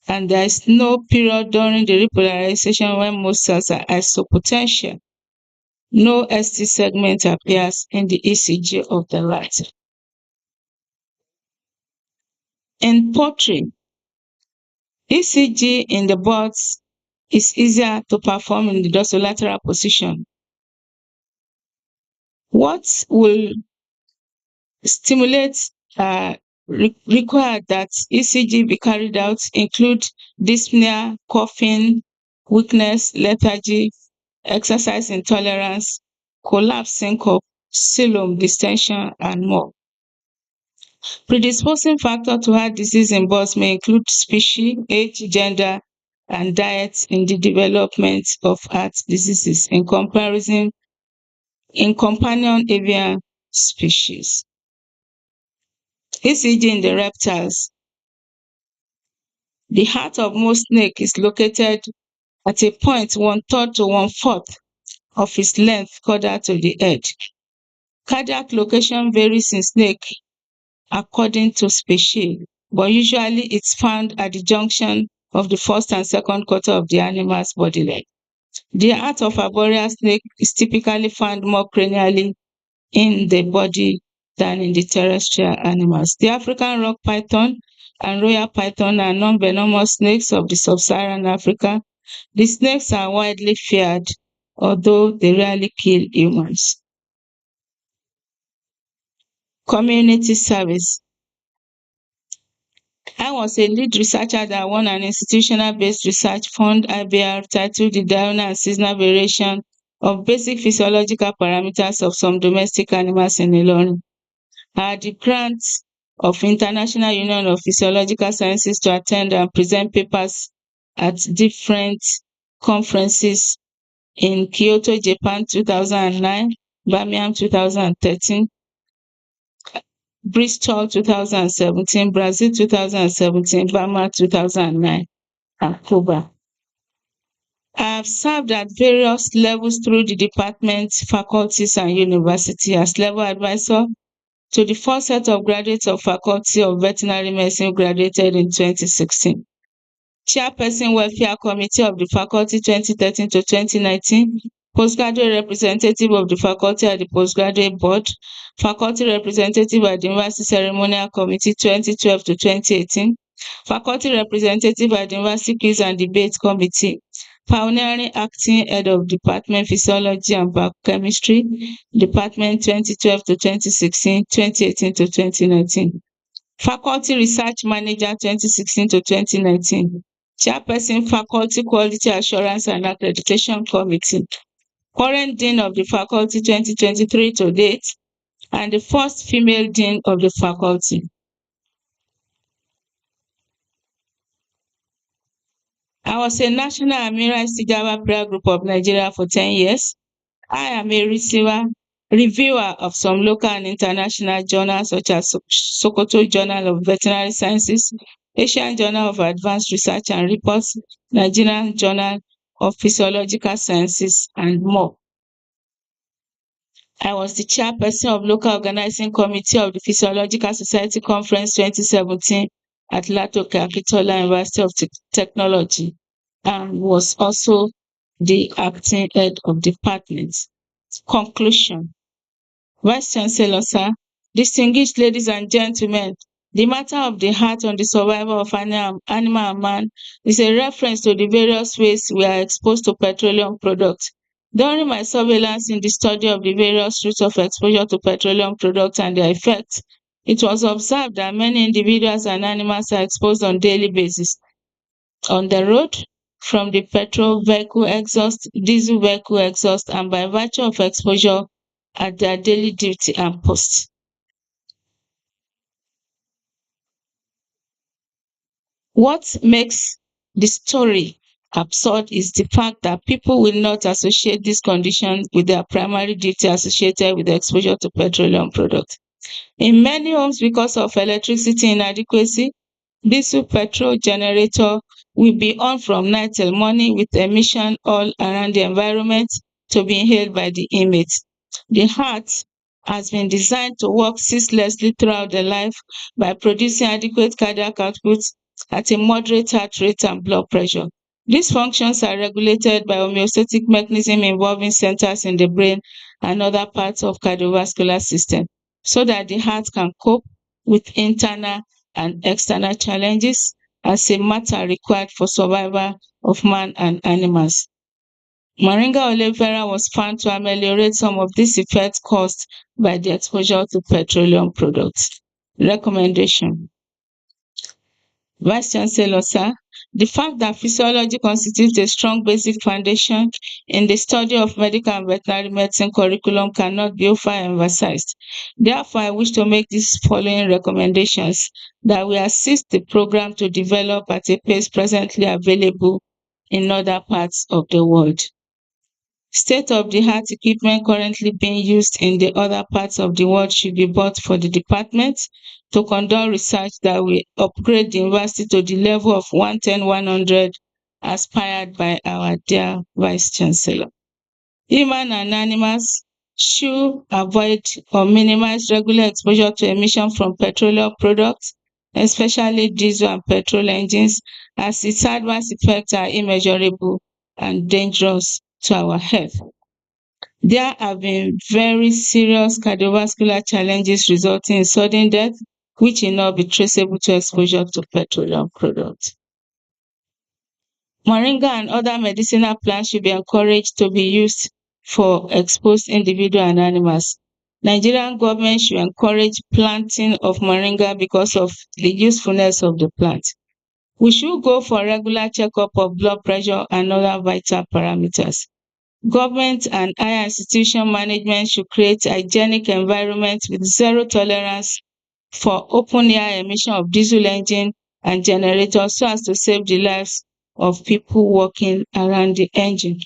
and there is no period during the repolarization when most cells are isopotential. No ST segment appears in the ECG of the rat. In poultry, ECG in the birds is easier to perform in the dorsolateral position. What will stimulate require that ECG be carried out include dyspnea, coughing, weakness, lethargy, exercise intolerance, collapse syncope, coelom distension, and more. Predisposing factor to heart disease in birds may include species, age, gender, and diet in the development of heart diseases in comparison in companion avian species. ECG in the reptiles. The heart of most snake is located at a point 1/3 to 1/4 of its length caudal to the head. Cardiac location varies in snake according to species, but usually it's found at the junction of the first and second quarter of the animal's body leg. The heart of arboreal snake is typically found more cranially in the body than in the terrestrial animals. The African rock python and royal python are non-venomous snakes of the sub-Saharan Africa. The snakes are widely feared, although they rarely kill humans. Community service. I was a lead researcher that won an institutional-based research fund IBR titled The Diurnal and Seasonal Variation of Basic Physiological Parameters of Some Domestic Animals in Ilorin. I had the grant of International Union of Physiological Sciences to attend and present papers at different conferences in Kyoto, Japan 2009, Birmingham 2013, Bristol 2017, Brazil 2017, Burma 2009, and Cuba. I have served at various levels through the departments, faculties, and university as level advisor to the first set of graduates of Faculty of Veterinary Medicine graduated in 2016. Chairperson Welfare Committee of the Faculty 2013 to 2019, postgraduate representative of the faculty at the postgraduate board, faculty representative at the University Ceremonial Committee 2012 to 2018, faculty representative at the University Quiz and Debate Committee, pioneering acting head of Department Physiology and Biochemistry, Department 2012 to 2016, 2018 to 2019. Faculty Research Manager 2016 to 2019. Chairperson Faculty Quality Assurance and Accreditation Committee. Current Dean of the Faculty 2023 to date, and the first female Dean of the Faculty. I was a National Amira Istijaba Prayer Group of Nigeria for 10 years. I am a reviewer of some local and international journals such as Sokoto Journal of Veterinary Sciences, Asian Journal of Advanced Research and Reports, Nigerian Journal of Physiological Sciences, and more. I was the chairperson of local organizing committee of the Physiological Society Conference 2017 at Latoke Akintola University of Technology, and was also the acting head of department. Conclusion. Vice Chancellor, sir, distinguished ladies and gentlemen, the matter of the heart on the survival of animal and man is a reference to the various ways we are exposed to petroleum products. During my surveillance in the study of the various routes of exposure to petroleum products and their effects, it was observed that many individuals and animals are exposed on a daily basis on the road, from the petrol vehicle exhaust, diesel vehicle exhaust, and by virtue of exposure at their daily duty and post. What makes the story absurd is the fact that people will not associate this condition with their primary duty associated with the exposure to petroleum products. In many homes, because of electricity inadequacy, diesel petrol generator will be on from night till morning with emission all around the environment to be inhaled by the inmates. The heart has been designed to work ceaselessly throughout the life by producing adequate cardiac output at a moderate heart rate and blood pressure. These functions are regulated by homeostatic mechanism involving centers in the brain and other parts of cardiovascular system, so that the heart can cope with internal and external challenges as a matter required for survival of man and animals. Moringa aloe vera was found to ameliorate some of these effects caused by the exposure to petroleum products. Recommendation. Vice Chancellor, sir, the fact that physiology constitutes a strong basic foundation in the study of medical and veterinary medicine curriculum cannot be overemphasized. Therefore, I wish to make these following recommendations: that we assist the program to develop at a pace presently available in other parts of the world. State-of-the-art equipment currently being used in the other parts of the world should be bought for the department to conduct research that will upgrade the university to the level of 110-100 aspired by our dear Vice Chancellor. Human and animals should avoid or minimize regular exposure to emission from petroleum products, especially diesel and petrol engines, as its adverse effects are immeasurable and dangerous to our health. There have been very serious cardiovascular challenges resulting in sudden death, which will not be traceable to exposure to petroleum products. Moringa and other medicinal plants should be encouraged to be used for exposed individuals and animals. Nigerian government should encourage planting of moringa because of the usefulness of the plant. We should go for regular checkup of blood pressure and other vital parameters. Government and higher institution management should create hygienic environment with zero tolerance for open air emission of diesel engine and generators so as to save the lives of people working around the engine.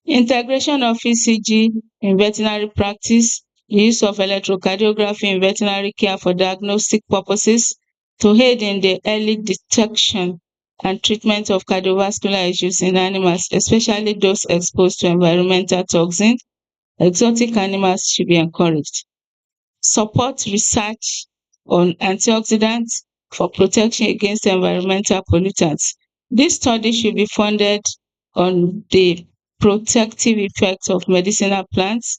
Integration of ECG in veterinary practice, the use of electrocardiography in veterinary care for diagnostic purposes to aid in the early detection and treatment of cardiovascular issues in animals, especially those exposed to environmental toxins. Exotic animals should be encouraged. Support research on antioxidants for protection against environmental pollutants. This study should be funded on the protective effects of medicinal plants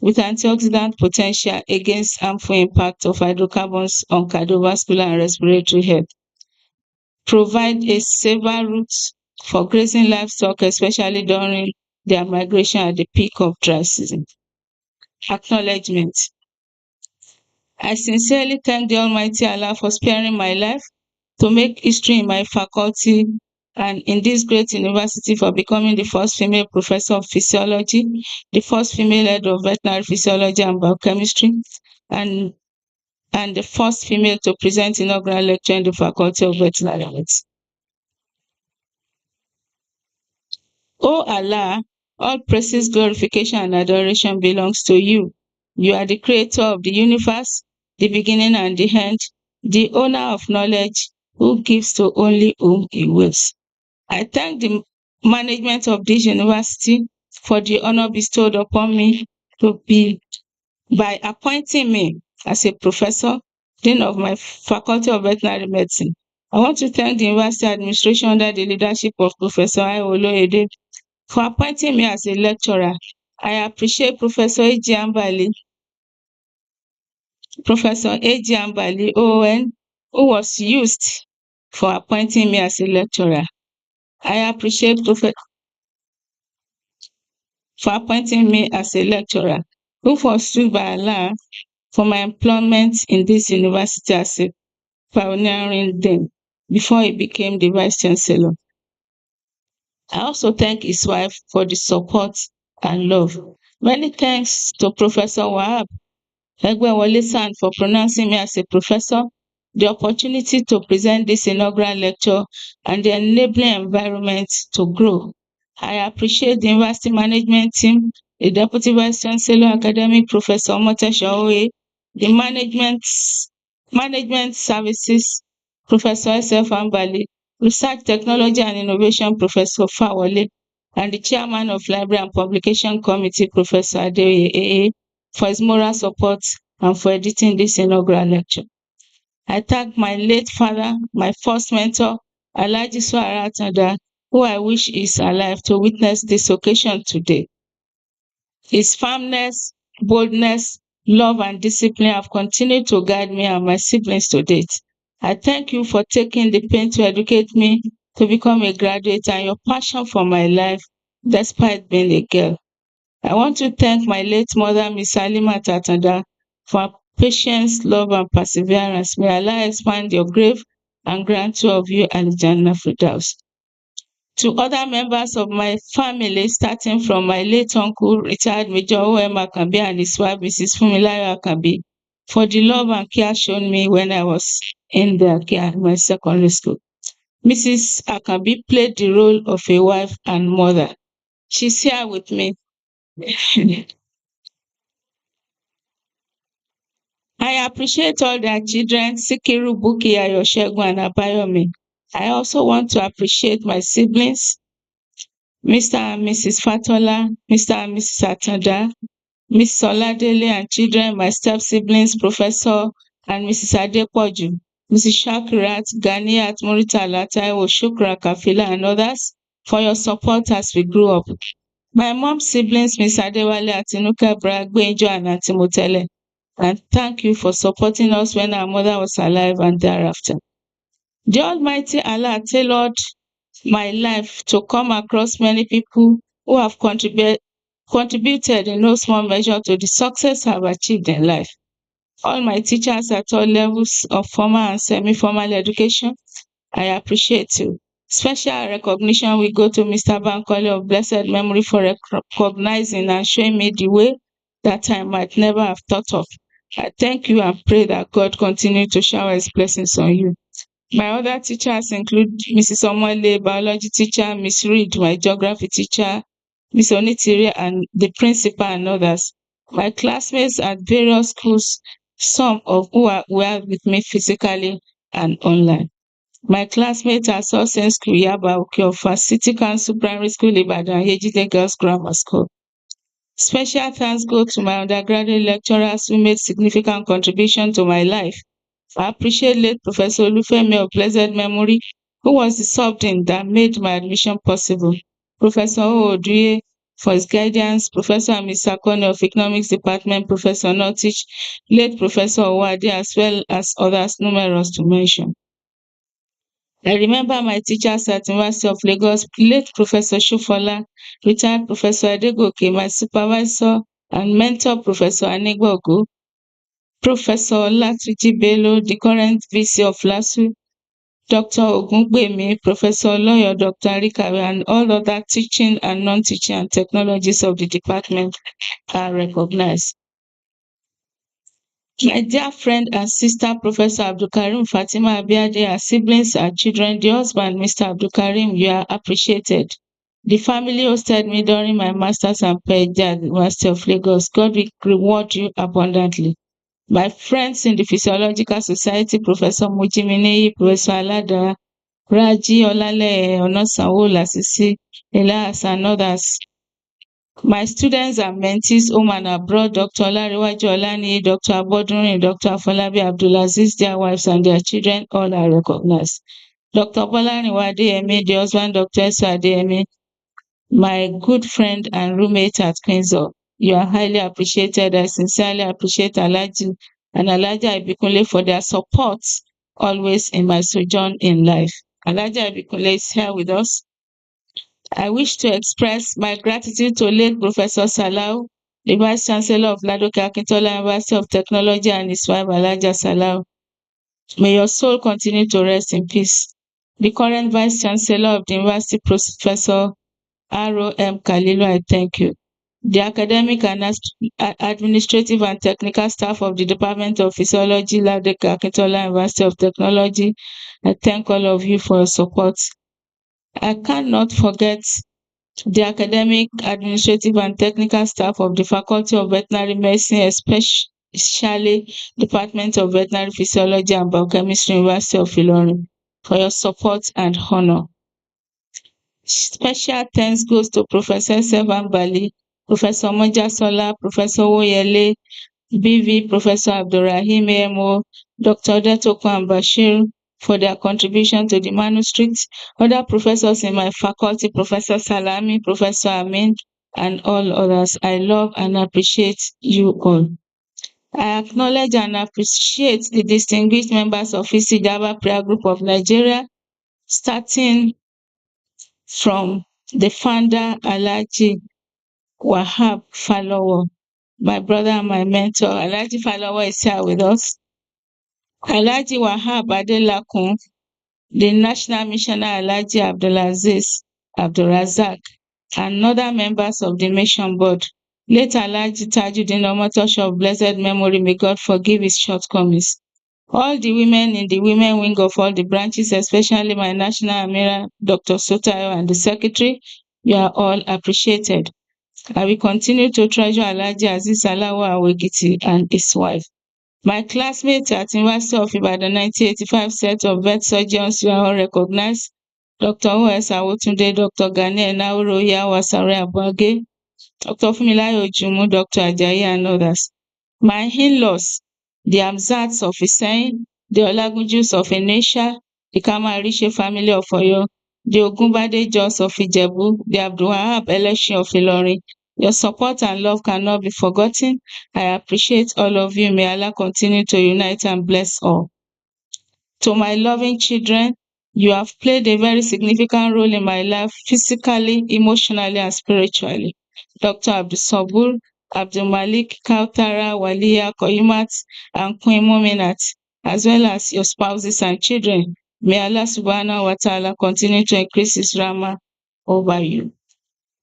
with antioxidant potential against harmful impact of hydrocarbons on cardiovascular and respiratory health. Provide a safer route for grazing livestock, especially during their migration at the peak of dry season. Acknowledgement. I sincerely thank the Almighty Allah for sparing my life to make history in my faculty and in this great university for becoming the first female professor of physiology, the first female head of veterinary physiology and biochemistry, and the first female to present inaugural lecture in the faculty of veterinary arts. O Allah, all praises, glorification, and adoration belongs to you. You are the creator of the universe, the beginning and the end, the owner of knowledge, who gives to only whom he wills. I thank the management of this university for the honor bestowed upon me to be by appointing me as a professor, dean of my faculty of veterinary medicine. I want to thank the university administration under the leadership of Professor Oloyede for appointing me as a lecturer. I appreciate Professor A.G. Ambali OON, who was used for appointing me as a lecturer. I appreciate for appointing me as a lecturer, who was stood by Allah for my employment in this university as a pioneering dean before he became the vice chancellor. I also thank his wife for the support and love. Many thanks to Professor Wahab Egbewole San for pronouncing me as a professor, the opportunity to present this inaugural lecture, and the enabling environment to grow. I appreciate the university management team, the Deputy Vice Chancellor, Academic Professor Omotosho Oye, the management services, Professor S.F. Ambali, Research Technology and Innovation, Professor Fawole, and the Chairman of Library and Publication Committee, Professor Adeoye AA, for his moral support and for editing this inaugural lecture. I thank my late father, my first mentor, Alhaji Suara Atanda, who I wish is alive to witness this occasion today. His firmness, boldness, love, and discipline have continued to guide me and my siblings to date. I thank you for taking the pain to educate me to become a graduate and your passion for my life despite being a girl. I want to thank my late mother, Miss Halima Atanda, for her patience, love, and perseverance. May Allah expand your grave and grant two of you Al-Jannah Firdaus. To other members of my family, starting from my late uncle, retired Major O.M. Akanbi, and his wife, Mrs. Fumilayo Akanbi, for the love and care shown me when I was in their care in my secondary school. Mrs. Akanbi played the role of a wife and mother. She's here with me. I appreciate all their children, Sikiru, Buki, Ayoshegun, and Abayomi. I also want to appreciate my siblings, Mr. and Mrs. Fatola, Mr. and Mrs. Atanda, Miss Oladele and children, my step-siblings, Professor and Mrs. Adepoju, Mrs. Shakirat, Ganiat, Muritala, Taiwo, Shukra, Kafila, and others for your support as we grew up. My mom's siblings, Miss Adewale, Atinuke, Bragbenjo, and Aunty Motele, and thank you for supporting us when our mother was alive and thereafter. The Almighty Allah tailored my life to come across many people who have contributed in no small measure to the success I've achieved in life. All my teachers at all levels of formal and semi-formal education, I appreciate you. Special recognition will go to Mr. Bankole of blessed memory for recognizing and showing me the way that I might never have thought of. I thank you and pray that God continue to shower his blessings on you. My other teachers include Mrs. Omwale, biology teacher, Miss Reed, my geography teacher, Miss Onitiri, and the principal and others. My classmates at various schools, some of who were with me physically and online. My classmates at Sussex School, Yaba Okiofa, City Council Primary School, Ibadan, Yejide Girls Grammar School. Special thanks go to my undergraduate lecturers who made significant contribution to my life. I appreciate late Professor Olufemi of blessed memory, who was the subdean that made my admission possible. Professor Oduye for his guidance, Professor and Mr. Akone of Economics Department, Professor Notich, late Professor Owade, as well as others numerous to mention. I remember my teachers at University of Lagos, late Professor Shofola, retired Professor Adegoke, my supervisor and mentor Professor Anigbogo, Professor Olatunji Bello, the current VC of LASU, Dr. Ogungbemi, Professor Oloyo, Dr. Arikawe, and all other teaching and non-teaching and technologies of the department are recognized. My dear friend and sister, Professor Abdulkarim Fatima Abiade, our siblings, our children, the husband, Mr. Abdulkarim, you are appreciated. The family hosted me during my master's and PhD at the University of Lagos. God will reward you abundantly. My friends in the Physiological Society, Professor Mujimineyi, Professor Alada, Raji, Olale, Onosanwo, Lasisi, Elias, and others. My students and mentees home and abroad, Dr. Olariwaju Olaniyi, Dr. Abodunrin, Dr. Afolabi Abdulaziz, their wives and their children, all are recognized. Dr. Bolarinwa Adeyemi, the husband, Dr. Eso Adeyemi, my good friend and roommate at Queen's Hall. You are highly appreciated. I sincerely appreciate Alhaji and Alhaja Ibikunle for their support always in my sojourn in life. Alhaja Ibikunle is here with us. I wish to express my gratitude to late Professor Salau, the Vice Chancellor of Ladoke Akintola University of Technology, and his wife Alhaja Salau. May your soul continue to rest in peace. The current Vice Chancellor of the University, Professor R.O.M. Kalilu, I thank you. The academic and administrative and technical staff of the Department of Physiology, Ladoke Akintola University of Technology, I thank all of you for your support. I cannot forget the academic, administrative, and technical staff of the Faculty of Veterinary Medicine, especially Department of Veterinary Physiology and Biochemistry, University of Ilorin, for your support and honor. Special thanks goes to Professor Sevan Bali, Professor Mojasola, Professor Oyele, BV, Professor Abdulrahim AMO, Dr. Detoko and Bashir for their contribution to the manuscript, other professors in my faculty, Professor Salami, Professor Amin, and all others. I love and appreciate you all. I acknowledge and appreciate the distinguished members of Isijaba Prayer Group of Nigeria, starting from the founder, Alhaji Wahab Falowo, my brother and my mentor. Alhaji Falowo is here with us. Alhaji Wahab Adelakun, the National Missioner Alhaji Abdulaziz Abdulrazak, and other members of the mission board. Late Alhaji Tajuddin Omotoso of blessed memory, may God forgive his shortcomings. All the women in the women wing of all the branches, especially my national Amira, Dr. Sotayo, and the secretary, you are all appreciated. I will continue to treasure Alhaji Azeez Alawo Awegiti and his wife. My classmates at University of Ibadan 1985 set of vet surgeons, you are all recognized. Dr. O.S. Awotunde, Dr. Gani Enauro Yawasare Abuage, Dr. Fumilayo Ojumu, Dr. Ajayi, and others. My in-laws, the Hamzats of Iseyin, the Olagunjus of Enesha, the Kamarishe family of Oyo, the Ogunbade Jos of Ijebu, the Abdulwahab Eleshi of Ilorin. Your support and love cannot be forgotten. I appreciate all of you. May Allah continue to unite and bless all. To my loving children, you have played a very significant role in my life, physically, emotionally, and spiritually. Dr. Abdulsabur, Abdul Malik, Kautara, Waliya, Koimat, and Queen Muminat, as well as your spouses and children. May Allah subhanahu wa ta'ala continue to increase His rahmah over you.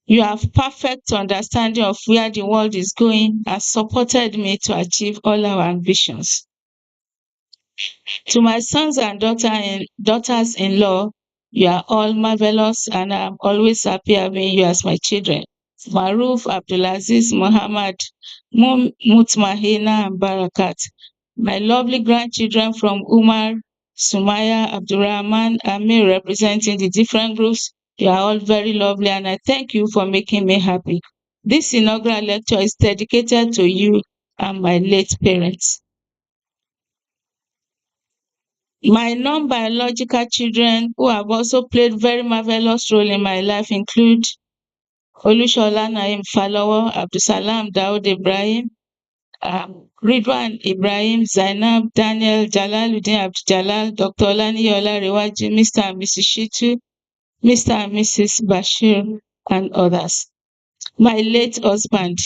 You have perfect understanding of where the world is going and supported me to achieve all our ambitions. To my sons and daughters-in-law, you are all marvelous and I'm always happy having you as my children. Maruf, Abdulaziz, Muhammad, Mutmahina, and Barakat. My lovely grandchildren from Umar, Sumaya, Abdurrahman, and me representing the different groups, you are all very lovely and I thank you for making me happy. This inaugural lecture is dedicated to you and my late parents. My non-biological children who have also played very marvelous role in my life include Olushola Naim Falowo, Abdulsalam Daud Ibrahim, Ridwan Ibrahim, Zainab, Daniel, Jalaluddin Abdul-Jalal, Dr. Olaniyi Olarewaju, Mr. and Mrs. Shitu, Mr. and Mrs. Bashir, and others. My late husband,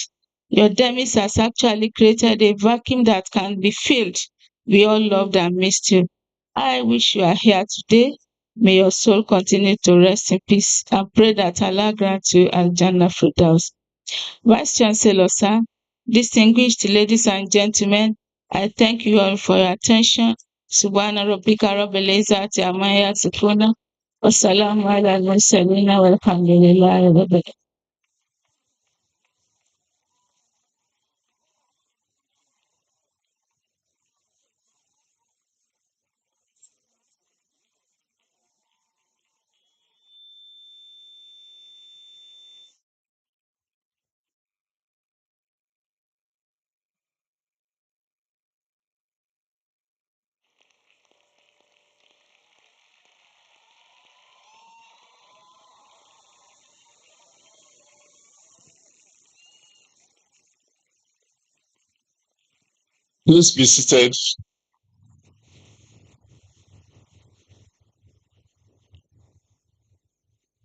your demise has actually created a vacuum that can be filled. We all loved and missed you. I wish you are here today. May your soul continue to rest in peace and pray that Allah grant you Al-Jannah Firdaus. Vice Chancellor, sir, distinguished ladies and gentlemen, I thank you all for your attention. Subhana rabbika rabbil izzati amma yasifuna. Wassalamu ala al-mursalin walhamdulillahi rabbil alamin. Please be seated.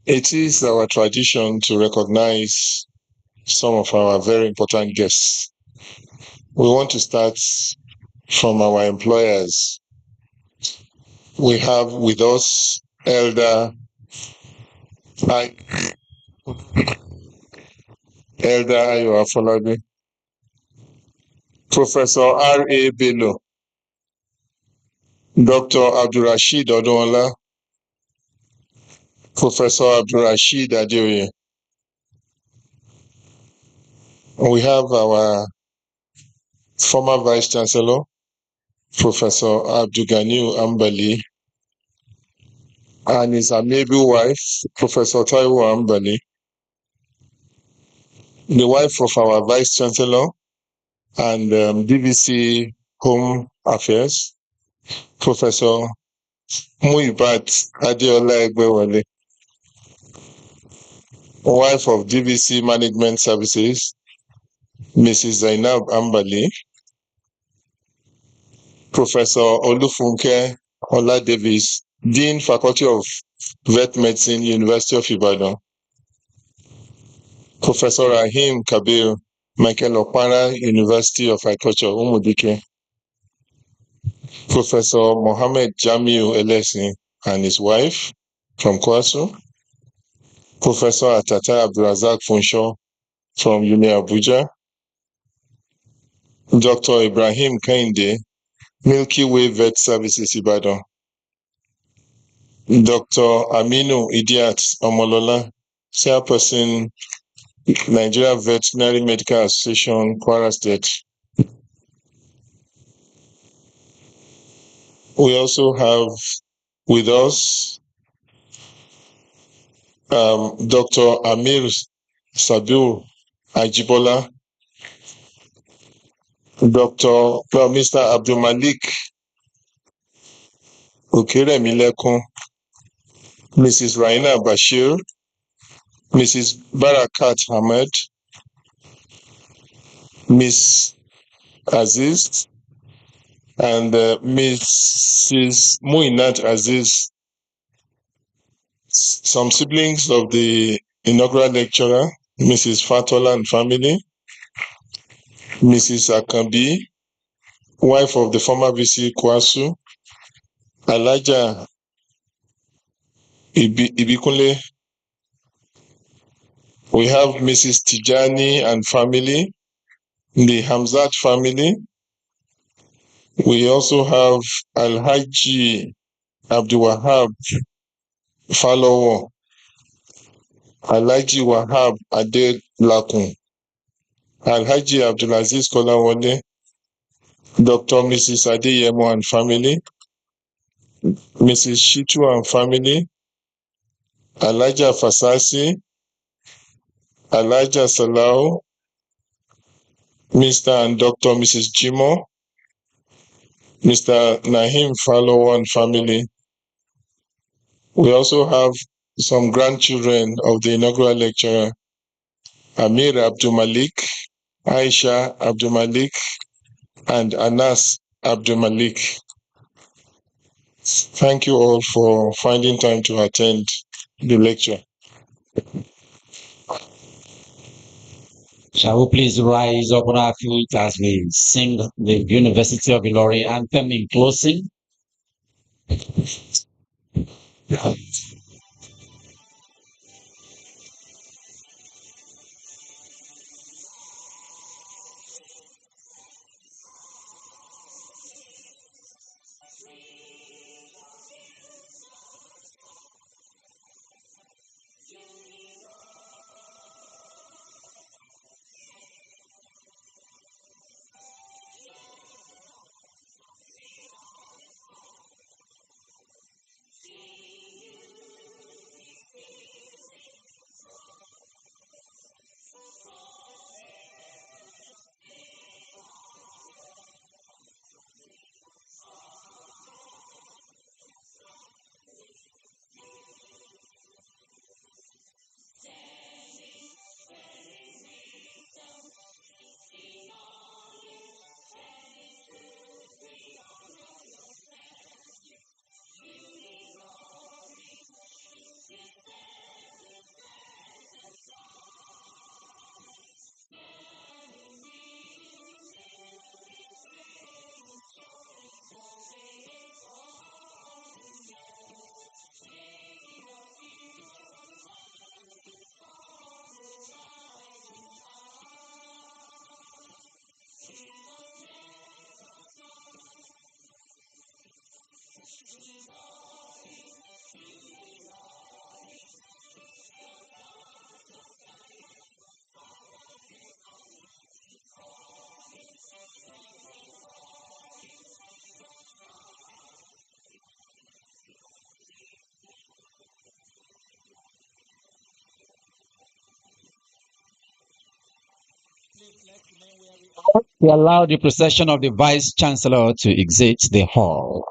It is our tradition to recognize some of our very important guests. We want to start from our employers. We have with us Elder Ayo Afolabi, Professor R.A. Bello, Dr. Abdulrasheed Odunla, Professor Abdulrasheed Adeoye. We have our former Vice Chancellor, Professor Abdulganiu Ambali, and his amiable wife, Professor Taiwo Ambali, the wife of our Vice Chancellor and DVC Home Affairs, Professor Muibat Adeola Egbewale, wife of DVC Management Services, Mrs. Zainab Ambali, Professor Olufunke Ola Davis, Dean Faculty of Vet Medicine, University of Ibadan, Professor Rahim Kabir, Michael Okpara, University of Agriculture, Umudike, Professor Mohammed Jamiu Elesi and his wife from Kwasu, Professor Atata Abdulrazak Funsho from Uni Abuja, Dr. Ibrahim Kainde, Milky Way Vet Services Ibadan, Dr. Aminu Idiat Omolola, Chairperson, Nigeria Veterinary Medical Association, Kwara State. We also have with us Dr. Amir Sabil Ajibola, Mr. Abdul Malik Okeremilekun, Mrs. Raina Bashir, Mrs. Barakat Ahmed, Miss Azeez, and Mrs. Muinat Azeez, some siblings of the inaugural lecturer, Mrs. Fatola and family, Mrs. Akambi, wife of the former VC Kwasu, Alaja Ibikunle. We have Mrs. Tijani and family, the Hamzat family. We also have Alhaji Abdul Wahab Falowo, Alhaji Wahab Adelakun, Alhaji Abdulaziz Kolawole, Dr. Mrs. Adeyemo and family, Mrs. Shitu and family, Alhaja Fasasi, Alhaja Salau, Mr. and Dr. Mrs. Jimo, Mr. Nahim Falowo and family. We also have some grandchildren of the inaugural lecturer, Amir Abdul Malik, Aisha Abdul Malik, and Anas Abdul Malik. Thank you all for finding time to attend the lecture. Shall we please rise up on our feet as we sing the University of Ilorin anthem in closing? We allow the procession of the Vice Chancellor to exit the hall.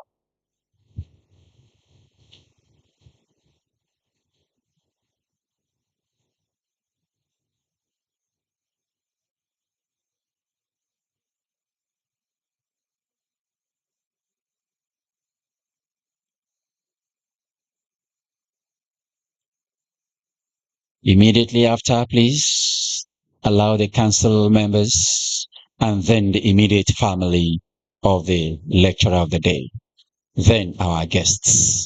Immediately after, please allow the council members and then the immediate family of the lecturer of the day, then our guests.